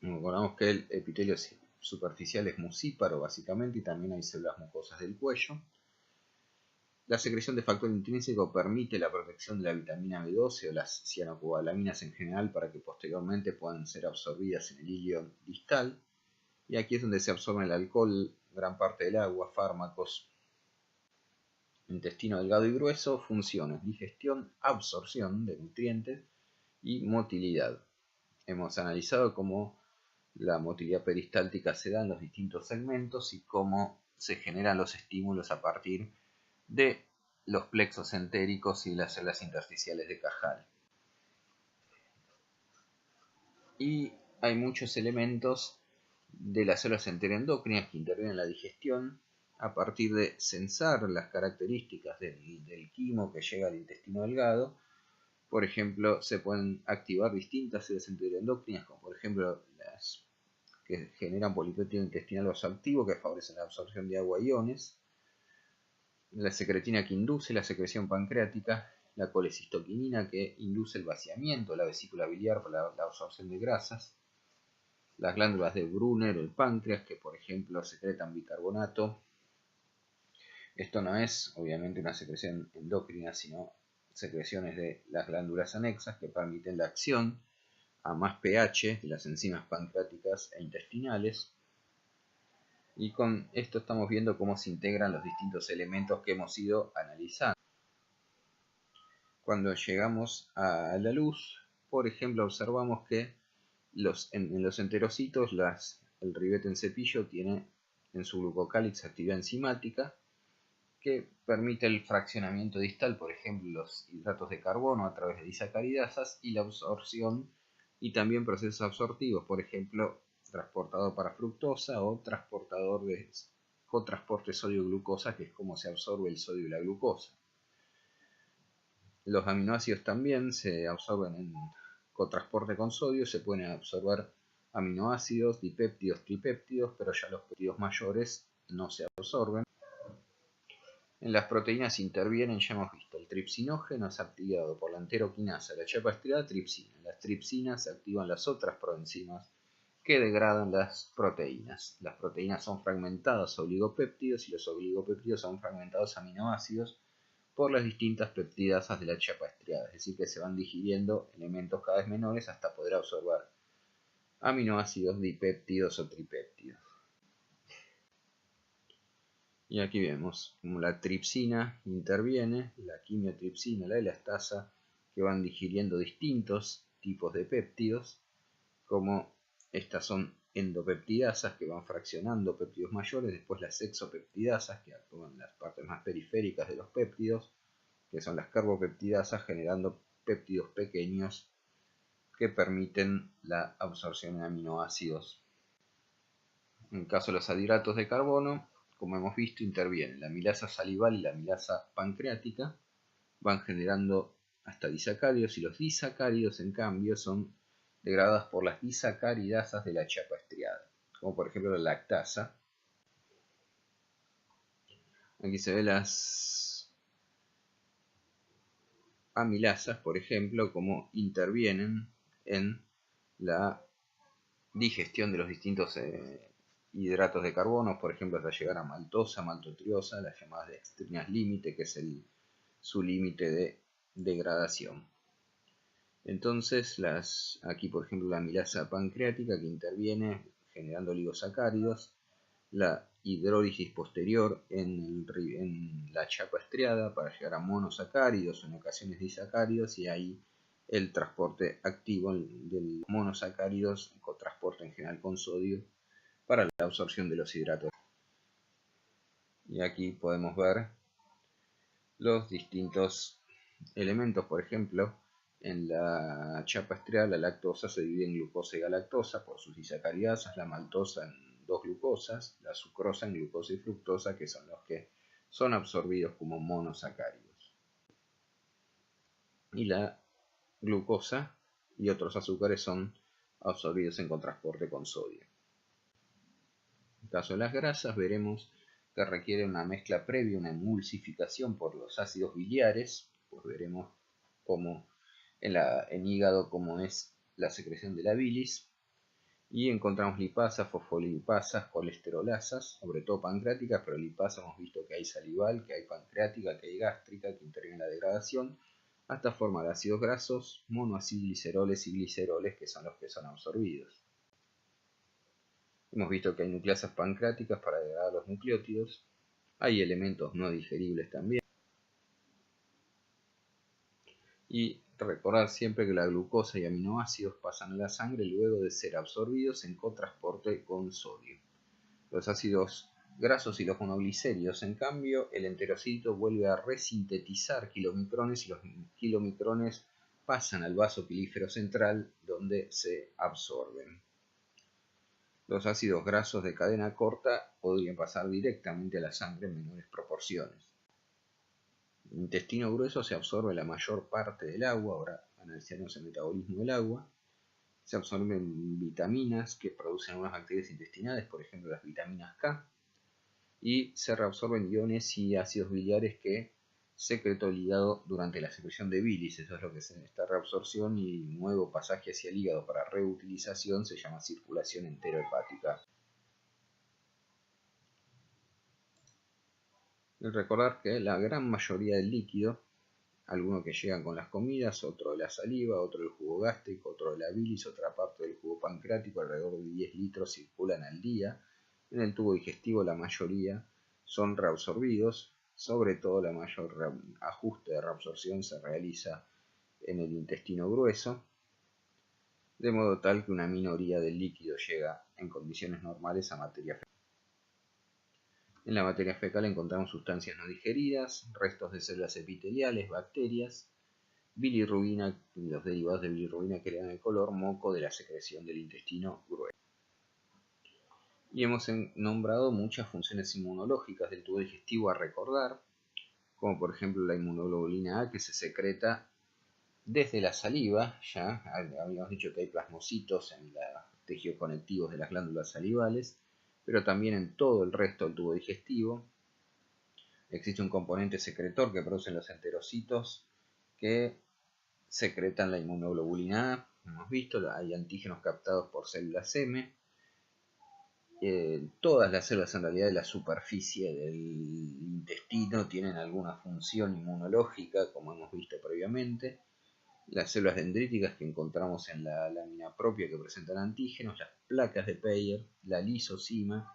[SPEAKER 1] Recordamos que el epitelio superficial es mucíparo básicamente, y también hay células mucosas del cuello. La secreción de factor intrínseco permite la protección de la vitamina B12 o las cianocobalaminas en general, para que posteriormente puedan ser absorbidas en el hilo distal. Y aquí es donde se absorbe el alcohol, gran parte del agua, fármacos. Intestino delgado y grueso, funciones: digestión, absorción de nutrientes y motilidad. Hemos analizado cómo la motilidad peristáltica se da en los distintos segmentos y cómo se generan los estímulos a partir de los plexos entéricos y las células intersticiales de Cajal. Y hay muchos elementos de las células enteroendocrinas que intervienen en la digestión a partir de censar las características del quimo que llega al intestino delgado. Por ejemplo, se pueden activar distintas células enteroendocrinas, como por ejemplo las que generan polipéptido intestinal vasoactivo, que favorecen la absorción de agua y iones, la secretina, que induce la secreción pancreática, la colecistoquinina, que induce el vaciamiento de la vesícula biliar por la absorción de grasas, las glándulas de Brunner o el páncreas, que por ejemplo secretan bicarbonato. Esto no es obviamente una secreción endocrina, sino secreciones de las glándulas anexas que permiten la acción a más pH de las enzimas pancreáticas e intestinales. Y con esto estamos viendo cómo se integran los distintos elementos que hemos ido analizando. Cuando llegamos a la luz, por ejemplo, observamos que en los enterocitos el ribete en cepillo tiene en su glucocálix actividad enzimática que permite el fraccionamiento distal, por ejemplo, los hidratos de carbono a través de disacaridasas y la absorción y también procesos absortivos, por ejemplo, transportador para fructosa o transportador de cotransporte sodio-glucosa, que es como se absorbe el sodio y la glucosa. Los aminoácidos también se absorben en cotransporte con sodio, se pueden absorber aminoácidos, dipéptidos, tripéptidos, pero ya los péptidos mayores no se absorben. En las proteínas intervienen, ya hemos visto, el tripsinógeno es activado por la enteroquinasa, la chapa estriada tripsina. Las tripsinas activan las otras proenzimas que degradan las proteínas. Las proteínas son fragmentadas a oligopéptidos y los oligopéptidos son fragmentados a aminoácidos por las distintas peptidasas de la chapa estriada, es decir, que se van digiriendo elementos cada vez menores hasta poder absorber aminoácidos, dipéptidos o tripéptidos. Y aquí vemos como la tripsina interviene, la quimiotripsina, la elastasa, que van digiriendo distintos tipos de péptidos, como estas son endopeptidasas que van fraccionando péptidos mayores, después las exopeptidasas que actúan en las partes más periféricas de los péptidos, que son las carbopeptidasas generando péptidos pequeños que permiten la absorción de aminoácidos. En el caso de los anhidratos de carbono, como hemos visto, intervienen la amilasa salival y la amilasa pancreática, van generando hasta disacáridos y los disacáridos en cambio son degradados por las disacaridasas de la chapa estriada, como por ejemplo la lactasa. Aquí se ven las amilasas, por ejemplo, cómo intervienen en la digestión de los distintos hidratos de carbono, por ejemplo, hasta llegar a maltosa, maltotriosa, las llamadas dextrinas límite, que es su límite de degradación. Entonces, aquí por ejemplo la amilasa pancreática que interviene generando oligosacáridos, la hidrólisis posterior en la chapa estriada para llegar a monosacáridos o en ocasiones disacáridos, y ahí el transporte activo del monosacáridos, cotransporte en general con sodio, para la absorción de los hidratos. Y aquí podemos ver los distintos elementos, por ejemplo, en la chapa estriada la lactosa se divide en glucosa y galactosa por sus disacaridasas, la maltosa en dos glucosas, la sucrosa en glucosa y fructosa, que son los que son absorbidos como monosacáridos. Y la glucosa y otros azúcares son absorbidos en cotransporte con sodio. En el caso de las grasas veremos que requiere una mezcla previa, una emulsificación por los ácidos biliares, pues veremos cómo en hígado cómo es la secreción de la bilis, y encontramos lipasas, fosfolipasas, colesterolasas, sobre todo pancreáticas, pero lipasas hemos visto que hay salival, que hay pancreática, que hay gástrica, que interviene en la degradación, hasta formar ácidos grasos, monoacidigliceroles y gliceroles, que son los que son absorbidos. Hemos visto que hay nucleasas pancreáticas para degradar los nucleótidos, hay elementos no digeribles también, y recordar siempre que la glucosa y aminoácidos pasan a la sangre luego de ser absorbidos en cotransporte con sodio. Los ácidos grasos y los monoglicéridos, en cambio, el enterocito vuelve a resintetizar kilomicrones y los kilomicrones pasan al vaso pilífero central donde se absorben. Los ácidos grasos de cadena corta podrían pasar directamente a la sangre en menores proporciones. El intestino grueso se absorbe la mayor parte del agua, ahora analizaremos el metabolismo del agua. Se absorben vitaminas que producen algunas bacterias intestinales, por ejemplo las vitaminas K, y se reabsorben iones y ácidos biliares que secretó el hígado durante la secreción de bilis. Eso es lo que es esta reabsorción y nuevo pasaje hacia el hígado para reutilización se llama circulación enterohepática. Y recordar que la gran mayoría del líquido, algunos que llegan con las comidas, otro de la saliva, otro del jugo gástrico, otro de la bilis, otra parte del jugo pancreático, alrededor de 10 litros circulan al día. En el tubo digestivo la mayoría son reabsorbidos, sobre todo la mayor ajuste de reabsorción se realiza en el intestino grueso, de modo tal que una minoría del líquido llega en condiciones normales a materia fecal. En la materia fecal encontramos sustancias no digeridas, restos de células epiteliales, bacterias, bilirrubina, los derivados de bilirrubina que le dan el color, moco de la secreción del intestino grueso. Y hemos nombrado muchas funciones inmunológicas del tubo digestivo a recordar, como por ejemplo la inmunoglobulina A que se secreta desde la saliva. Ya habíamos dicho que hay plasmocitos en los tejidos conectivos de las glándulas salivales, pero también en todo el resto del tubo digestivo. Existe un componente secretor que producen los enterocitos que secretan la inmunoglobulina A. Hemos visto, hay antígenos captados por células M. Todas las células en realidad de la superficie del intestino tienen alguna función inmunológica, como hemos visto previamente. Las células dendríticas que encontramos en la lámina propia que presentan antígenos, las placas de Peyer, la lisosima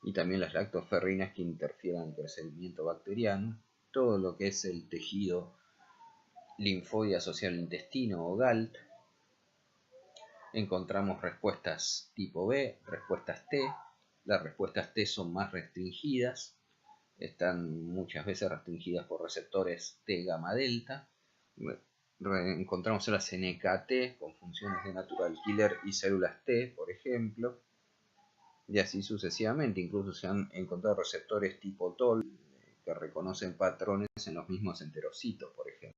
[SPEAKER 1] y también las lactoferrinas que interfieren en el crecimiento bacteriano. Todo lo que es el tejido linfoide asociado al intestino o GALT, encontramos respuestas tipo B, respuestas T. Las respuestas T son más restringidas, están muchas veces restringidas por receptores T gamma delta. Encontramos células NKT con funciones de natural killer y células T, por ejemplo, y así sucesivamente. Incluso se han encontrado receptores tipo TOL que reconocen patrones en los mismos enterocitos, por ejemplo.